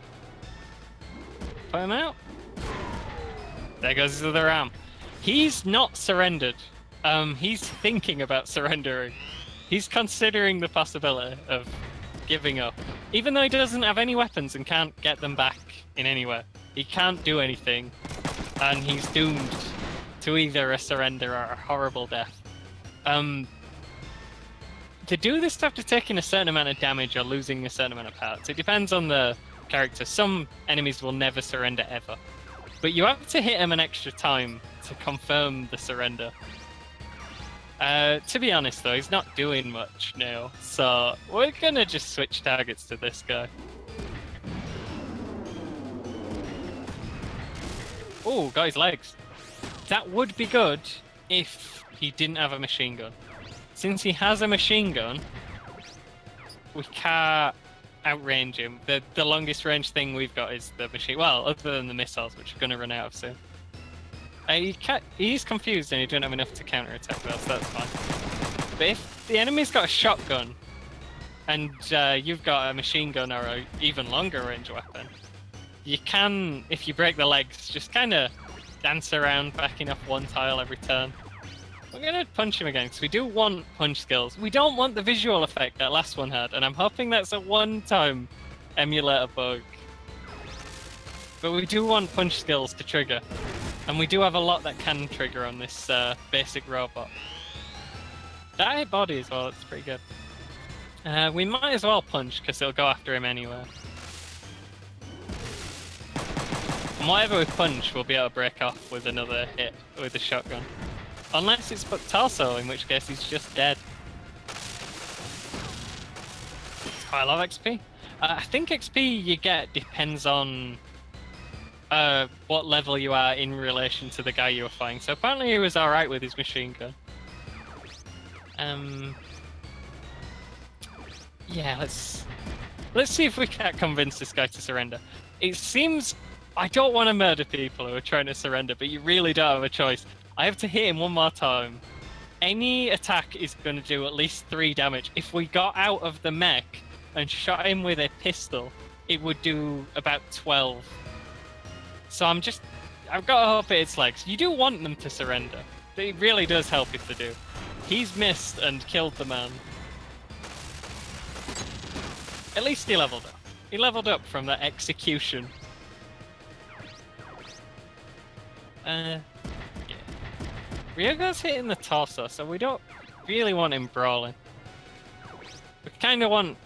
Put him out. There goes his other arm. He's not surrendered. He's thinking about surrendering. He's considering the possibility of giving up. Even though he doesn't have any weapons and can't get them back in anywhere. He can't do anything. And he's doomed to either a surrender or a horrible death. To do this after taking a certain amount of damage or losing a certain amount of parts, it depends on the character. Some enemies will never surrender ever. But you have to hit him an extra time to confirm the surrender. To be honest though, he's not doing much now, so we're gonna just switch targets to this guy. Oh, got his legs. That would be good if he didn't have a machine gun. Since he has a machine gun, we can't outrange him. The longest range thing we've got is the machine. Well, other than the missiles, which we're going to run out of soon. He's confused and he doesn't have enough to counterattack us, so that's fine. But if the enemy's got a shotgun and you've got a machine gun or an even longer range weapon, you can, if you break the legs, just kind of dance around backing off one tile every turn. We're going to punch him again, because we do want punch skills. We don't want the visual effect that last one had, and I'm hoping that's a one-time emulator bug. But we do want punch skills to trigger, and we do have a lot that can trigger on this basic robot. That hit body as well, it's pretty good. We might as well punch, because it'll go after him anyway. And whatever we punch, we'll be able to break off with another hit with the shotgun. Unless it's but torso, in which case he's just dead. Quite a lot of XP. I think XP you get depends on what level you are in relation to the guy you were fighting. So apparently he was alright with his machine gun. Yeah, let's see if we can't convince this guy to surrender. It seems I don't want to murder people who are trying to surrender, but you really don't have a choice. I have to hit him one more time. Any attack is going to do at least 3 damage. If we got out of the mech and shot him with a pistol, it would do about 12. So I've got to hope it's legs. You do want them to surrender. It really does help if they do. He's missed and killed the man. At least he leveled up. He leveled up from that execution. Yeah. Ryogo's hitting the torso, so we don't really want him brawling. We kind of want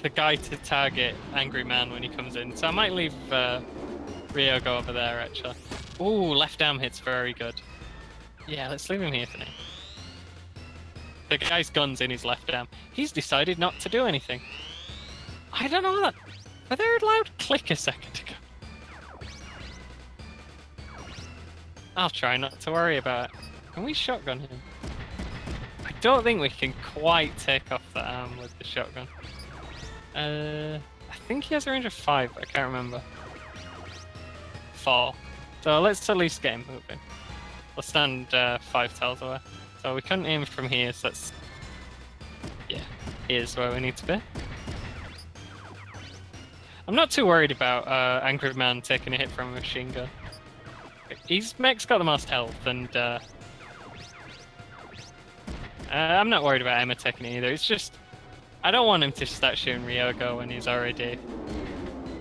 the guy to target Angry Man when he comes in, so I might leave Ryogo over there, actually. Ooh, left arm hit's very good. Yeah, let's leave him here for now. The guy's gun's in his left arm. He's decided not to do anything. I don't know that. Were there a loud click a second ago? I'll try not to worry about it. Can we shotgun him? I don't think we can quite take off the arm with the shotgun. I think he has a range of 5, but I can't remember. 4. So let's at least get him moving. We'll stand 5 tiles away. So we couldn't aim from here, so that's... Yeah, here's where we need to be. I'm not too worried about Angry Man taking a hit from a machine gun. His mech's got the most health, and I'm not worried about Emma taking it either. It's just, I don't want him to start shooting Ryogo when he's already...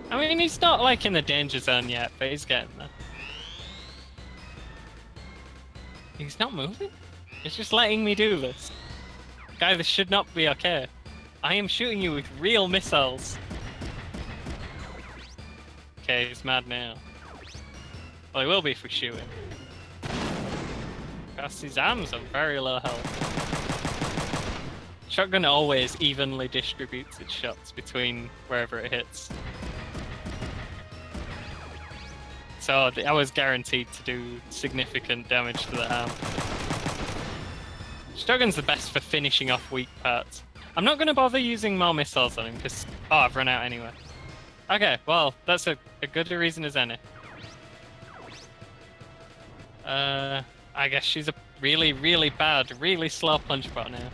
I mean, he's not like in the danger zone yet, but he's getting there. He's not moving? He's just letting me do this. Guy, this should not be okay. I am shooting you with real missiles. Okay, he's mad now. Well, he will be if we shoot him. Because his arms are very low health. Shotgun always evenly distributes its shots between wherever it hits. So I was guaranteed to do significant damage to the arm. Shotgun's the best for finishing off weak parts. I'm not going to bother using more missiles on him because... Oh, I've run out anyway. Okay, well, that's a good reason as any. I guess she's a really, really bad, really slow punch bot now.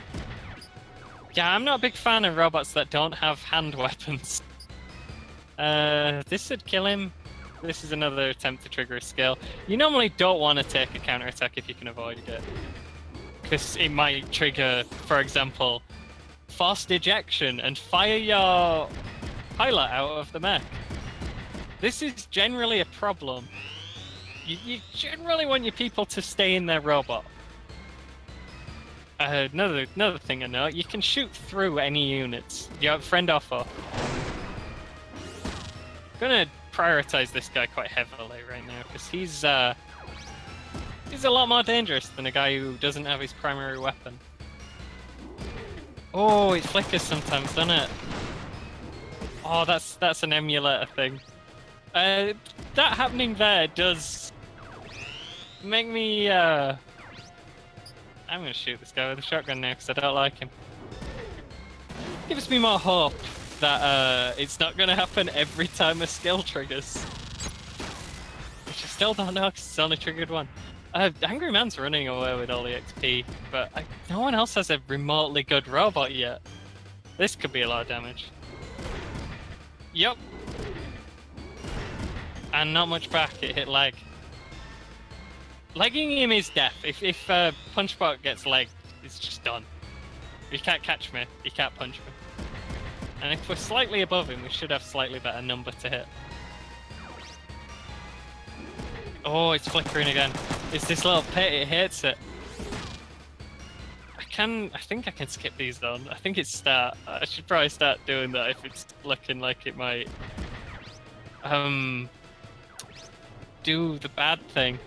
Yeah, I'm not a big fan of robots that don't have hand weapons. This would kill him. This is another attempt to trigger a skill. You normally don't want to take a counterattack if you can avoid it. Because it might trigger, for example, forced ejection and fire your pilot out of the mech. This is generally a problem. You generally want your people to stay in their robot. Another thing I know, you can shoot through any units. You have friend or foe. Gonna prioritize this guy quite heavily right now because he's a lot more dangerous than a guy who doesn't have his primary weapon. Oh, it flickers sometimes, doesn't it? Oh, that's an emulator thing. That happening there does make me I'm gonna shoot this guy with a shotgun now because I don't like him. Gives me more hope that it's not gonna happen every time a skill triggers. Which I still don't know because it's only triggered one. Angry Man's running away with all the XP, but no one else has a remotely good robot yet. This could be a lot of damage. Yup. And not much back, it hit leg. Legging him is death. If Punchbot gets legged, it's just done. You can't catch me, you can't punch me. And if we're slightly above him, we should have slightly better number to hit. Oh, it's flickering again. It's this little pit, it hates it. I think I can skip these on. I think it's start. I should probably start doing that if it's looking like it might do the bad thing.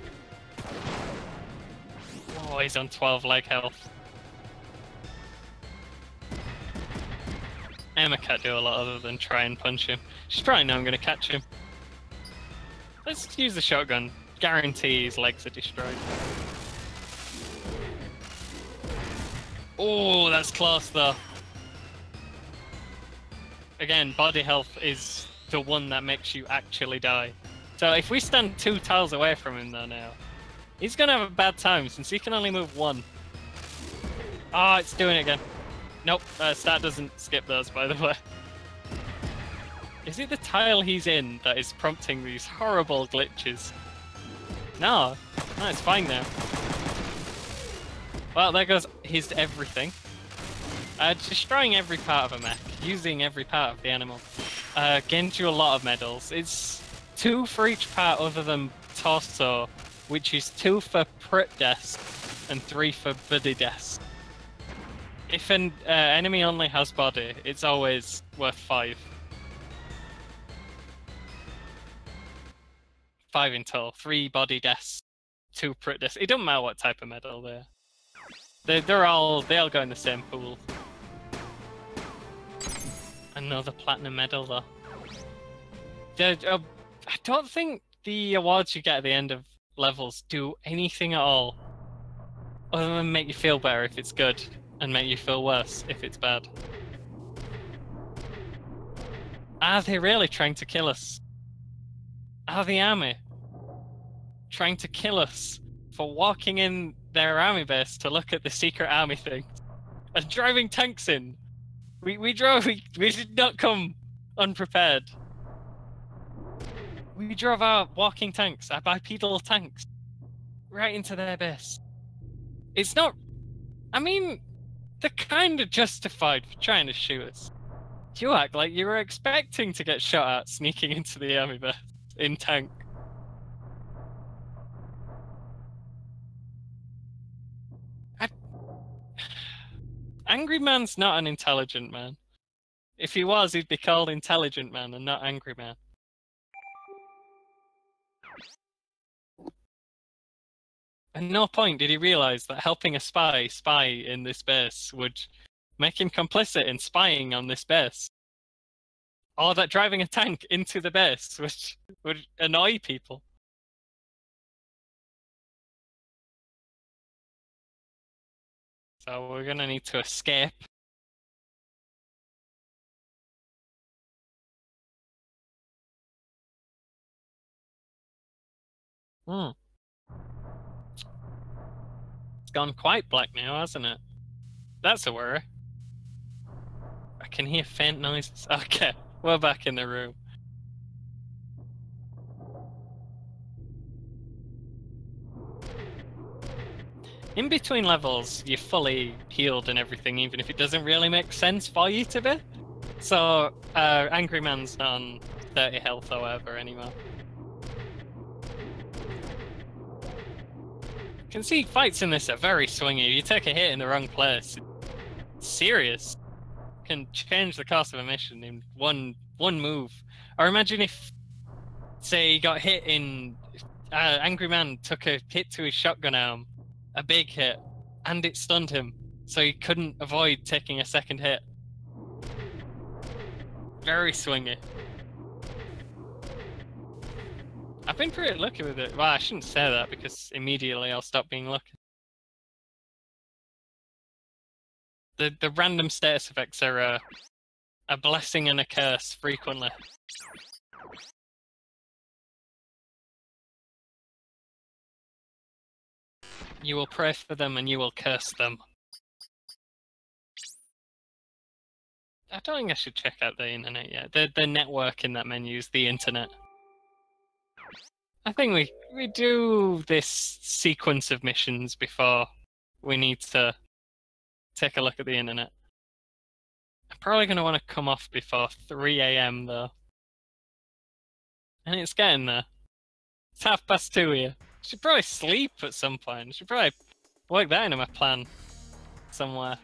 Oh, he's on 12 leg health. Emma can't do a lot other than try and punch him. She's probably know I'm going to catch him. Let's use the shotgun. Guarantee his legs are destroyed. Oh, that's close though. Again, body health is the one that makes you actually die. So if we stand 2 tiles away from him though now, he's gonna have a bad time since he can only move 1. Ah, it's doing it again. Nope, stat doesn't skip those, by the way. Is it the tile he's in that is prompting these horrible glitches? No, it's fine now. Well, there goes his everything. Destroying every part of a mech, using every part of the animal. Gains you a lot of medals. It's 2 for each part other than torso, which is 2 for Prit Desk and 3 for Body Desk. If an enemy only has body, it's always worth 5. 5 in total. 3 body deaths, 2 Prit Desk. It doesn't matter what type of medal they're. They all go in the same pool. Another platinum medal though. I don't think the awards you get at the end of levels do anything at all, other than make you feel better if it's good, and make you feel worse if it's bad. Are they really trying to kill us? Are the army trying to kill us for walking in their army base to look at the secret army thing and driving tanks in? We did not come unprepared. We drove our walking tanks, our bipedal tanks, right into their base. It's not. I mean, they're kind of justified for trying to shoot us. You act like you were expecting to get shot at sneaking into the army base in tank. Angry Man's not an intelligent man. If he was, he'd be called Intelligent Man and not Angry Man. At no point did he realise that helping a spy in this base would make him complicit in spying on this base. Or that driving a tank into the base would annoy people. So we're gonna need to escape. gone quite black now, hasn't it? That's a worry. I can hear faint noises. Okay, we're back in the room. In between levels, you're fully healed and everything, even if it doesn't really make sense for you to be. So, Angry Man's not on 30 health or whatever anymore. You can see fights in this are very swingy. If you take a hit in the wrong place, it's serious. Can change the course of a mission in one move. Or imagine if, say, you got hit in... Angry Man took a hit to his shotgun arm, a big hit, and it stunned him, so he couldn't avoid taking a second hit. Very swingy. I've been pretty lucky with it. Well, I shouldn't say that because immediately I'll stop being lucky. The random status effects are a blessing and a curse frequently. You will pray for them and you will curse them. I don't think I should check out the internet yet. The network in that menu is the internet. I think we do this sequence of missions before we need to take a look at the internet. I'm probably going to want to come off before 3 AM though. And it's getting there. It's 2:30 here. I should probably sleep at some point. I should probably work that into my plan somewhere.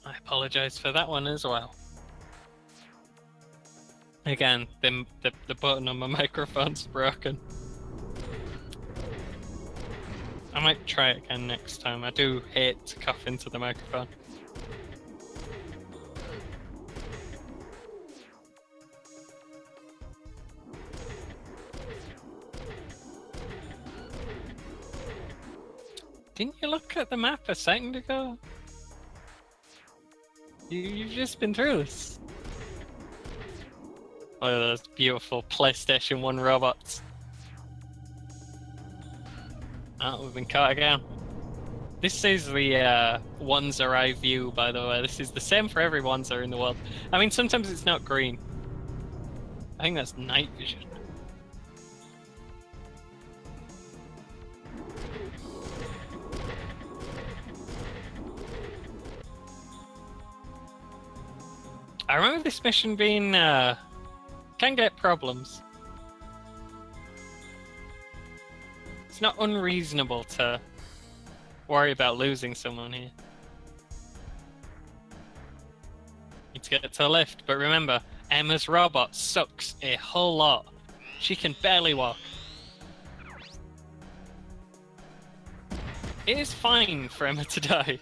I apologise for that one as well. Again, the button on my microphone's broken. I might try it again next time. I do hate to cough into the microphone. Didn't you look at the map a second ago? You've just been through this. Look at those beautiful PlayStation 1 robots. Oh, we've been caught again. This is the Wanzer eye view, by the way. This is the same for every Wanzer in the world. I mean, sometimes it's not green. I think that's night vision. I remember this mission being, can get problems. It's not unreasonable to worry about losing someone here. Need to get to the lift, but remember, Emma's robot sucks a whole lot. She can barely walk. It is fine for Emma to die.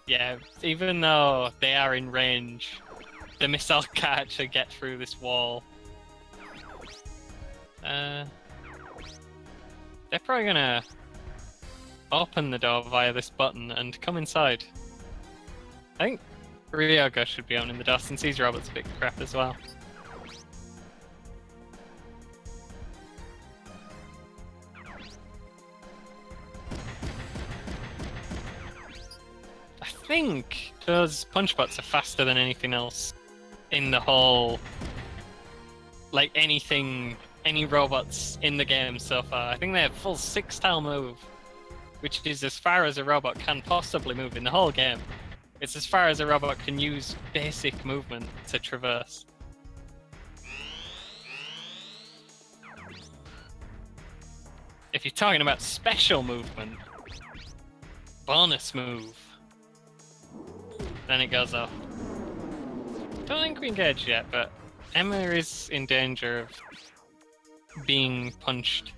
Yeah, even though they are in range, the missile can't actually get through this wall. They're probably gonna open the door via this button and come inside. I think Ryoga should be opening the door since these robots are a bit crap as well. I think those punch bots are faster than anything else in the whole, like any robots in the game so far. I think they have full 6-tile move, which is as far as a robot can possibly move in the whole game. It's as far as a robot can use basic movement to traverse. If you're talking about special movement, bonus move, then it goes off. Don't think we engaged yet, but Emma is in danger of being punched.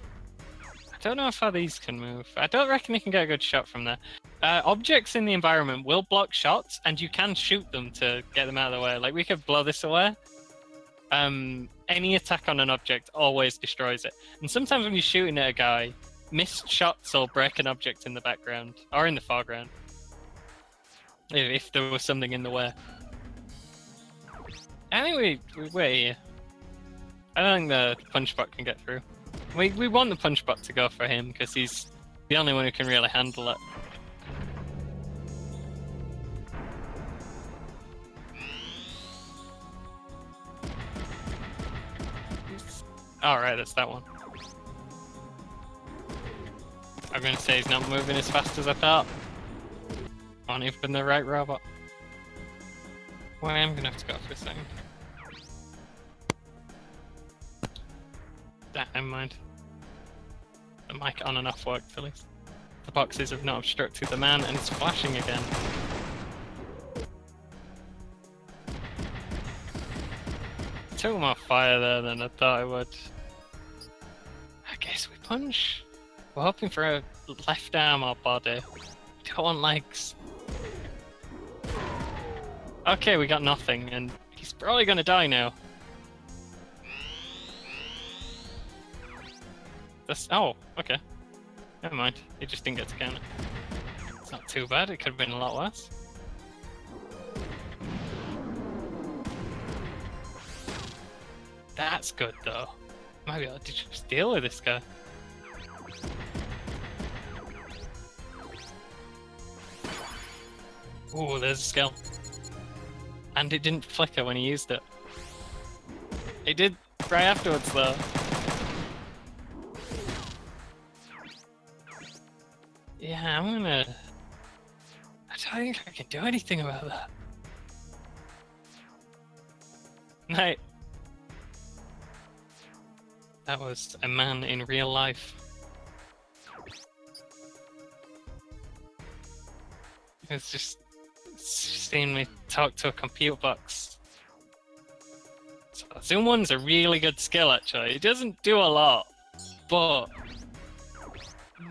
I don't know how these can move. I don't reckon you can get a good shot from there. Objects in the environment will block shots, and you can shoot them to get them out of the way. Like, we could blow this away. Any attack on an object always destroys it. And sometimes when you're shooting at a guy, missed shots will break an object in the background, or in the foreground. If there was something in the way. I think we're here. I don't think the punch bot can get through. We want the punch bot to go for him because he's the only one who can really handle it. Alright, that's that one. I'm gonna say he's not moving as fast as I thought. Not even the right robot. Well, I am gonna have to go for a second. Never mind. The mic on and off worked at least. The boxes have not obstructed the man and it's flashing again. Took more fire there than I thought I would. I guess we punch. We're hoping for a left arm or body. We don't want legs. Okay, we got nothing, and he's probably gonna die now. That's oh, okay. Never mind. He just didn't get to counter. It's not too bad. It could have been a lot worse. That's good though. Maybe I did just deal with this guy. Ooh, there's a skill. And it didn't flicker when he used it. It did right afterwards though. Yeah, I'm gonna... I don't think I can do anything about that. Mate. That was a man in real life. It's just seeing me talk to a computer box. So Zoom 1's a really good skill actually. It doesn't do a lot, but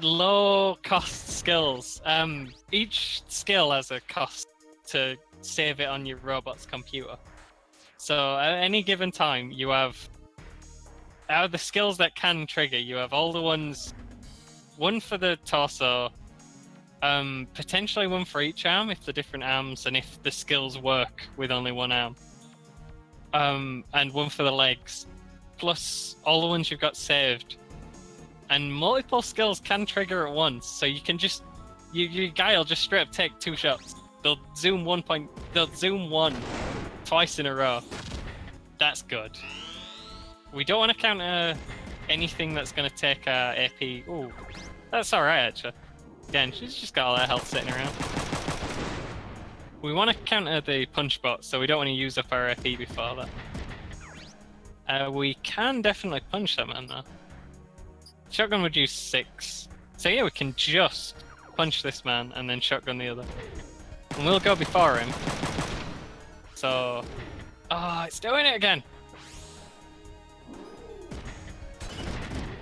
low cost skills. Each skill has a cost to save it on your robot's computer. So at any given time you have, out of the skills that can trigger, you have all the ones, one for the torso, potentially one for each arm if they're different arms and if the skills work with only one arm. And one for the legs, plus all the ones you've got saved. And multiple skills can trigger at once, so you can just, your guy will just straight up take 2 shots. They'll zoom one twice in a row. That's good. We don't want to counter anything that's going to take our AP. Ooh, that's alright actually. Again, she's just got all her health sitting around. We want to counter the punch bot, so we don't want to use up our AP before that. We can definitely punch that man though. Shotgun would use 6. So yeah, we can just punch this man and then shotgun the other. And we'll go before him. So... oh, it's doing it again!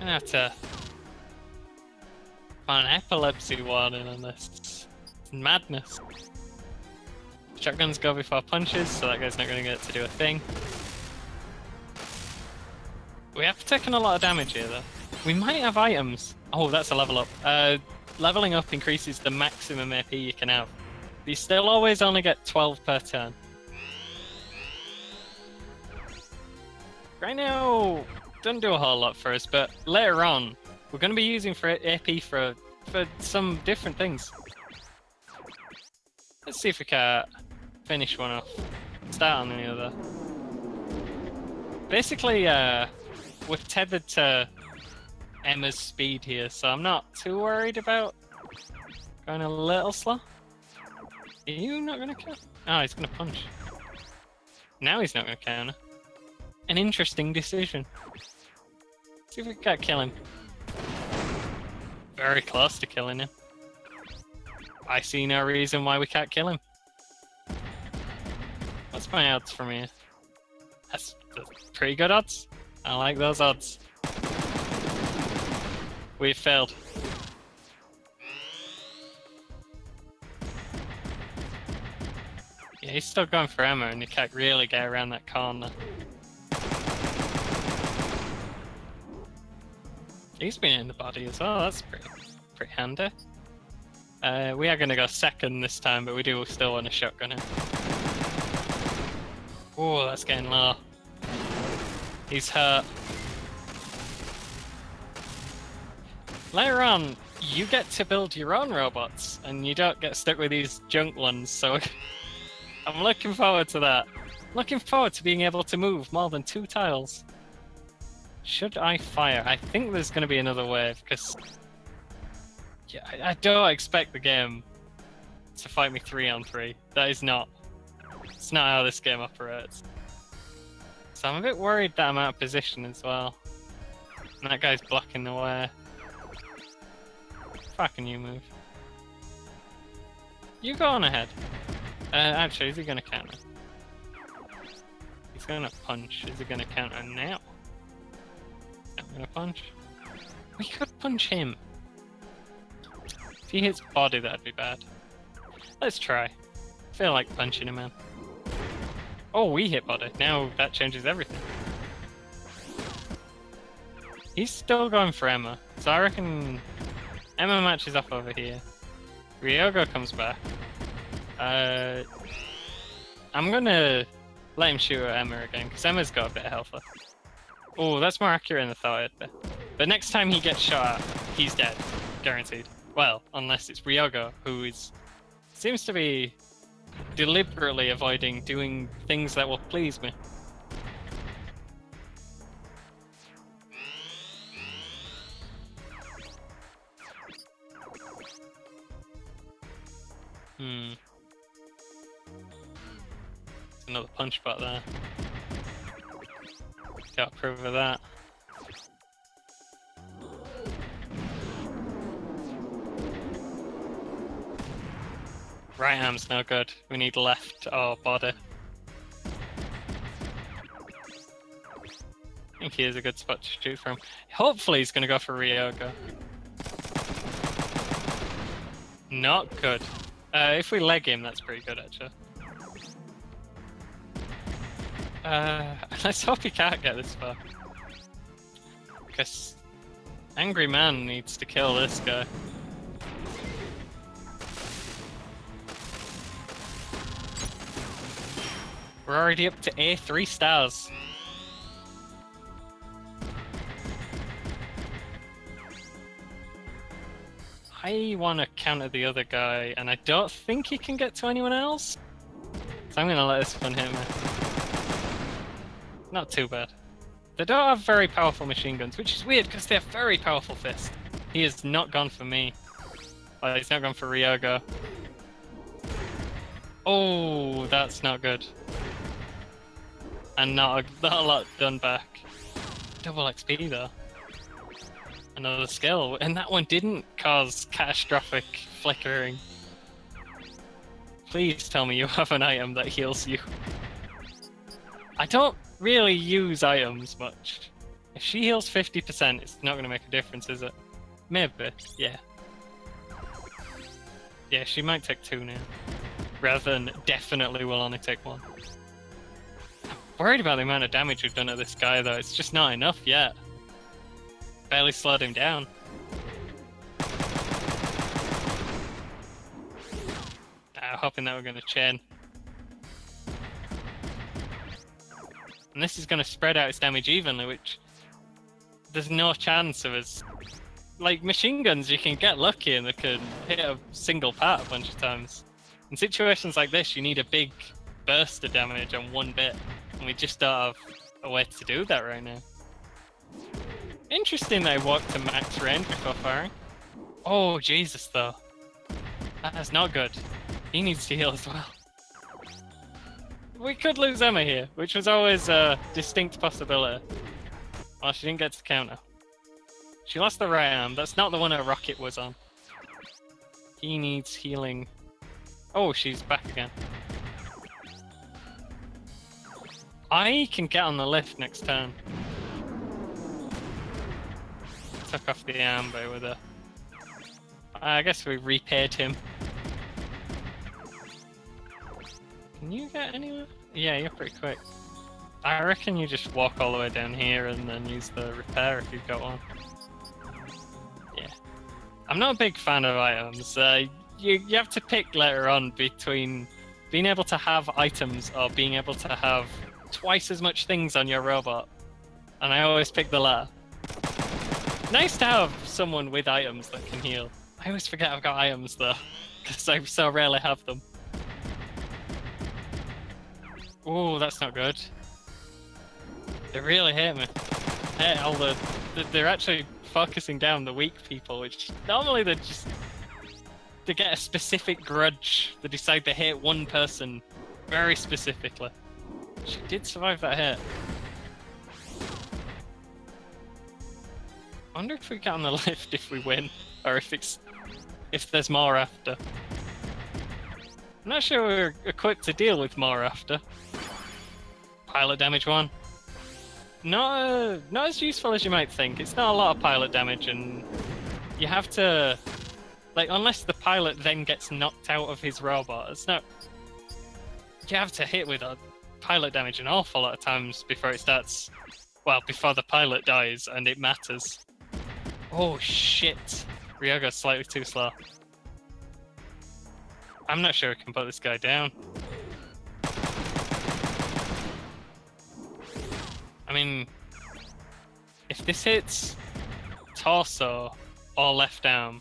I'm gonna have to find an epilepsy warning on this. It's madness. Shotguns go before punches, so that guy's not gonna get to do a thing. We have taken a lot of damage here though. We might have items. Oh, that's a level up. Leveling up increases the maximum AP you can have. But you still always only get 12 per turn. Right now, doesn't do a whole lot for us, but later on, we're going to be using for AP for some different things. Let's see if we can finish one off. Start on the other. Basically, we're tethered to Emma's speed here, so I'm not too worried about going a little slow. Are you not going to counter? Oh, he's going to punch. Now he's not going to counter. An interesting decision. See if we can't kill him. Very close to killing him. I see no reason why we can't kill him. What's my odds from here? That's pretty good odds. I like those odds. We've failed. Yeah, he's still going for ammo and you can't really get around that corner. He's been in the body as well, that's pretty handy. We are going to go second this time, but we do still want a shotgun him. Oh, that's getting low. He's hurt. Later on, you get to build your own robots, and you don't get stuck with these junk ones, so I'm looking forward to that. Looking forward to being able to move more than 2 tiles. Should I fire? I think there's going to be another wave, because yeah, I don't expect the game to fight me 3-on-3. That is not... It's not how this game operates. So I'm a bit worried that I'm out of position as well. And that guy's blocking the way. Fucking you move. You go on ahead. Actually, is he gonna counter? He's gonna punch. Is he gonna counter now? I'm gonna punch. We could punch him. If he hits body, that'd be bad. Let's try. I feel like punching him, man. Oh, we hit body. Now that changes everything. He's still going for Emma, so I reckon Emma matches up over here. Ryogo comes back. I'm gonna let him shoot at Emma again, because Emma's got a bit of health left. Oh, that's more accurate than I thought it'd be. But next time he gets shot at, he's dead. Guaranteed. Well, unless it's Ryogo, who seems to be deliberately avoiding doing things that will please me. Another punch bot there. Can't approve of that. Right arm's no good. We need left or body. I think he is a good spot to shoot from. Hopefully he's going to go for Ryogo. Not good. If we leg him, that's pretty good actually. Let's hope he can't get this far. Because Angry Man needs to kill this guy. We're already up to A3 stars. I want to counter the other guy, and I don't think he can get to anyone else. So I'm going to let this one hit me. Not too bad. They don't have very powerful machine guns, which is weird because they have very powerful fists. He has not gone for me. Oh, he's not gone for Ryogo. Oh, that's not good. And not a lot done back. Double XP though. Another skill, and that one didn't cause catastrophic flickering. Please tell me you have an item that heals you. I don't really use items much. If she heals 50%, it's not going to make a difference, is it? Maybe, yeah. Yeah, she might take 2 now. Rather than definitely will only take 1. I'm worried about the amount of damage we've done to this guy though, it's just not enough yet. Barely slowed him down. Hoping that we're going to chain. And this is going to spread out its damage evenly, which there's no chance of us. Like machine guns, you can get lucky and they can hit a single part a bunch of times. In situations like this, you need a big burst of damage on one bit, and we just don't have a way to do that right now. Interesting that I walked to max range before firing. Oh, Jesus, though. That's not good. He needs to heal as well. We could lose Emma here, which was always a distinct possibility. Well, she didn't get to counter. She lost the right arm. That's not the one her rocket was on. He needs healing. Oh, she's back again. I can get on the lift next turn. Took off the arm bow with her. I guess we repaid him. Can you get anywhere? Yeah, you're pretty quick. I reckon you just walk all the way down here and then use the repair if you've got one. Yeah. I'm not a big fan of items. You have to pick later on between being able to have items or being able to have twice as much things on your robot. And I always pick the latter. Nice to have someone with items that can heal. I always forget I've got items though, because I so rarely have them. Ooh, that's not good. They really hate me. Hey, they're actually focusing down the weak people, which normally they get a specific grudge. They decide they hate one person very specifically. She did survive that hit. I wonder if we get on the lift if we win, or if there's more after. I'm not sure we're equipped to deal with more after. Pilot damage 1. Not as useful as you might think. It's not a lot of pilot damage, and you have to, like, unless the pilot then gets knocked out of his robot, it's not. You have to hit with a pilot damage an awful lot of times before it starts. Well, before the pilot dies, and it matters. Oh shit! Ryogo's slightly too slow. I'm not sure I can put this guy down. I mean, if this hits torso or left arm,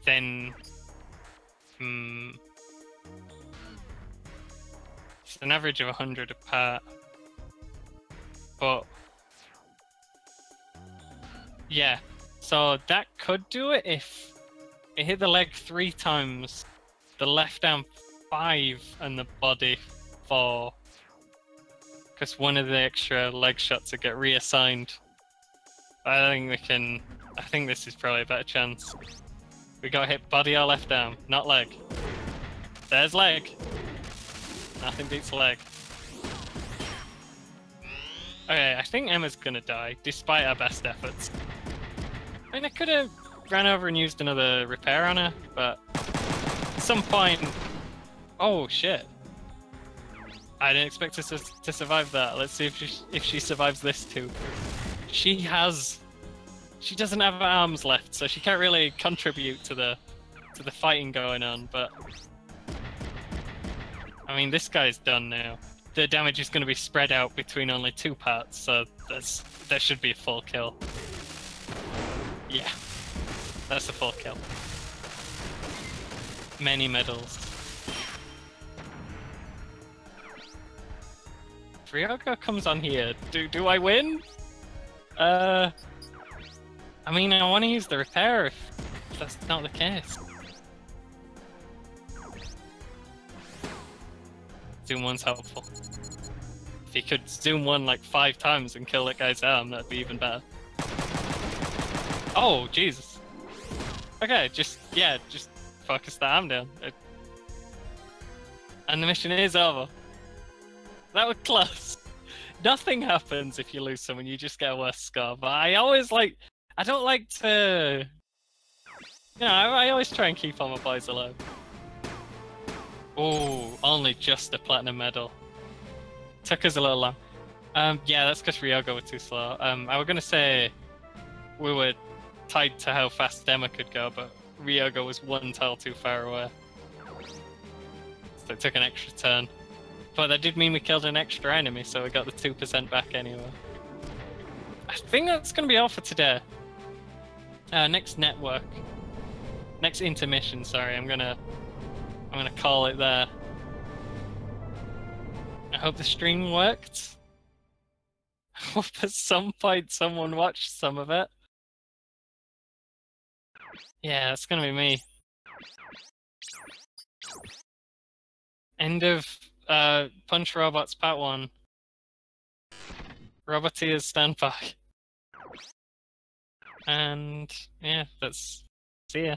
then it's an average of 100 apart. But yeah, so that could do it if it hit the leg 3 times, the left arm 5, and the body 4. Because one of the extra leg shots will get reassigned. I think this is probably a better chance. We got hit body or left arm, not leg. There's leg. Nothing beats leg. Okay, I think Emma's gonna die, despite our best efforts. I mean, I could have ran over and used another repair on her, but at some point... Oh, shit. I didn't expect her to survive that. Let's see if she survives this too. She doesn't have arms left, so she can't really contribute to the fighting going on, but... I mean, this guy's done now. The damage is going to be spread out between only 2 parts, so there should be a full kill. Yeah, that's a full kill. Many medals. If Ryogo comes on here, do I win? I mean, I want to use the repair if that's not the case. Zoom 1's helpful. If he could zoom 1 like 5 times and kill that guy's arm, that'd be even better. Oh, Jesus. Okay, just focus the arm down. And the mission is over. That was close. Nothing happens if you lose someone, you just get a worse score. But I don't like to... You know, I always try and keep all my boys alive. Oh, only just a platinum medal. Took us a little long. Yeah, that's because Ryogo was too slow. I was gonna say we were tied to how fast Emma could go, but Ryogo was 1 tile too far away. So it took an extra turn. But that did mean we killed an extra enemy, so we got the 2% back anyway. I think that's gonna be all for today. Next intermission, sorry, I'm gonna call it there. I hope the stream worked. I hope at some point someone watched some of it. Yeah, that's gonna be me. End of Punch Robots Part 1. Roboteers stand by. And yeah, see ya.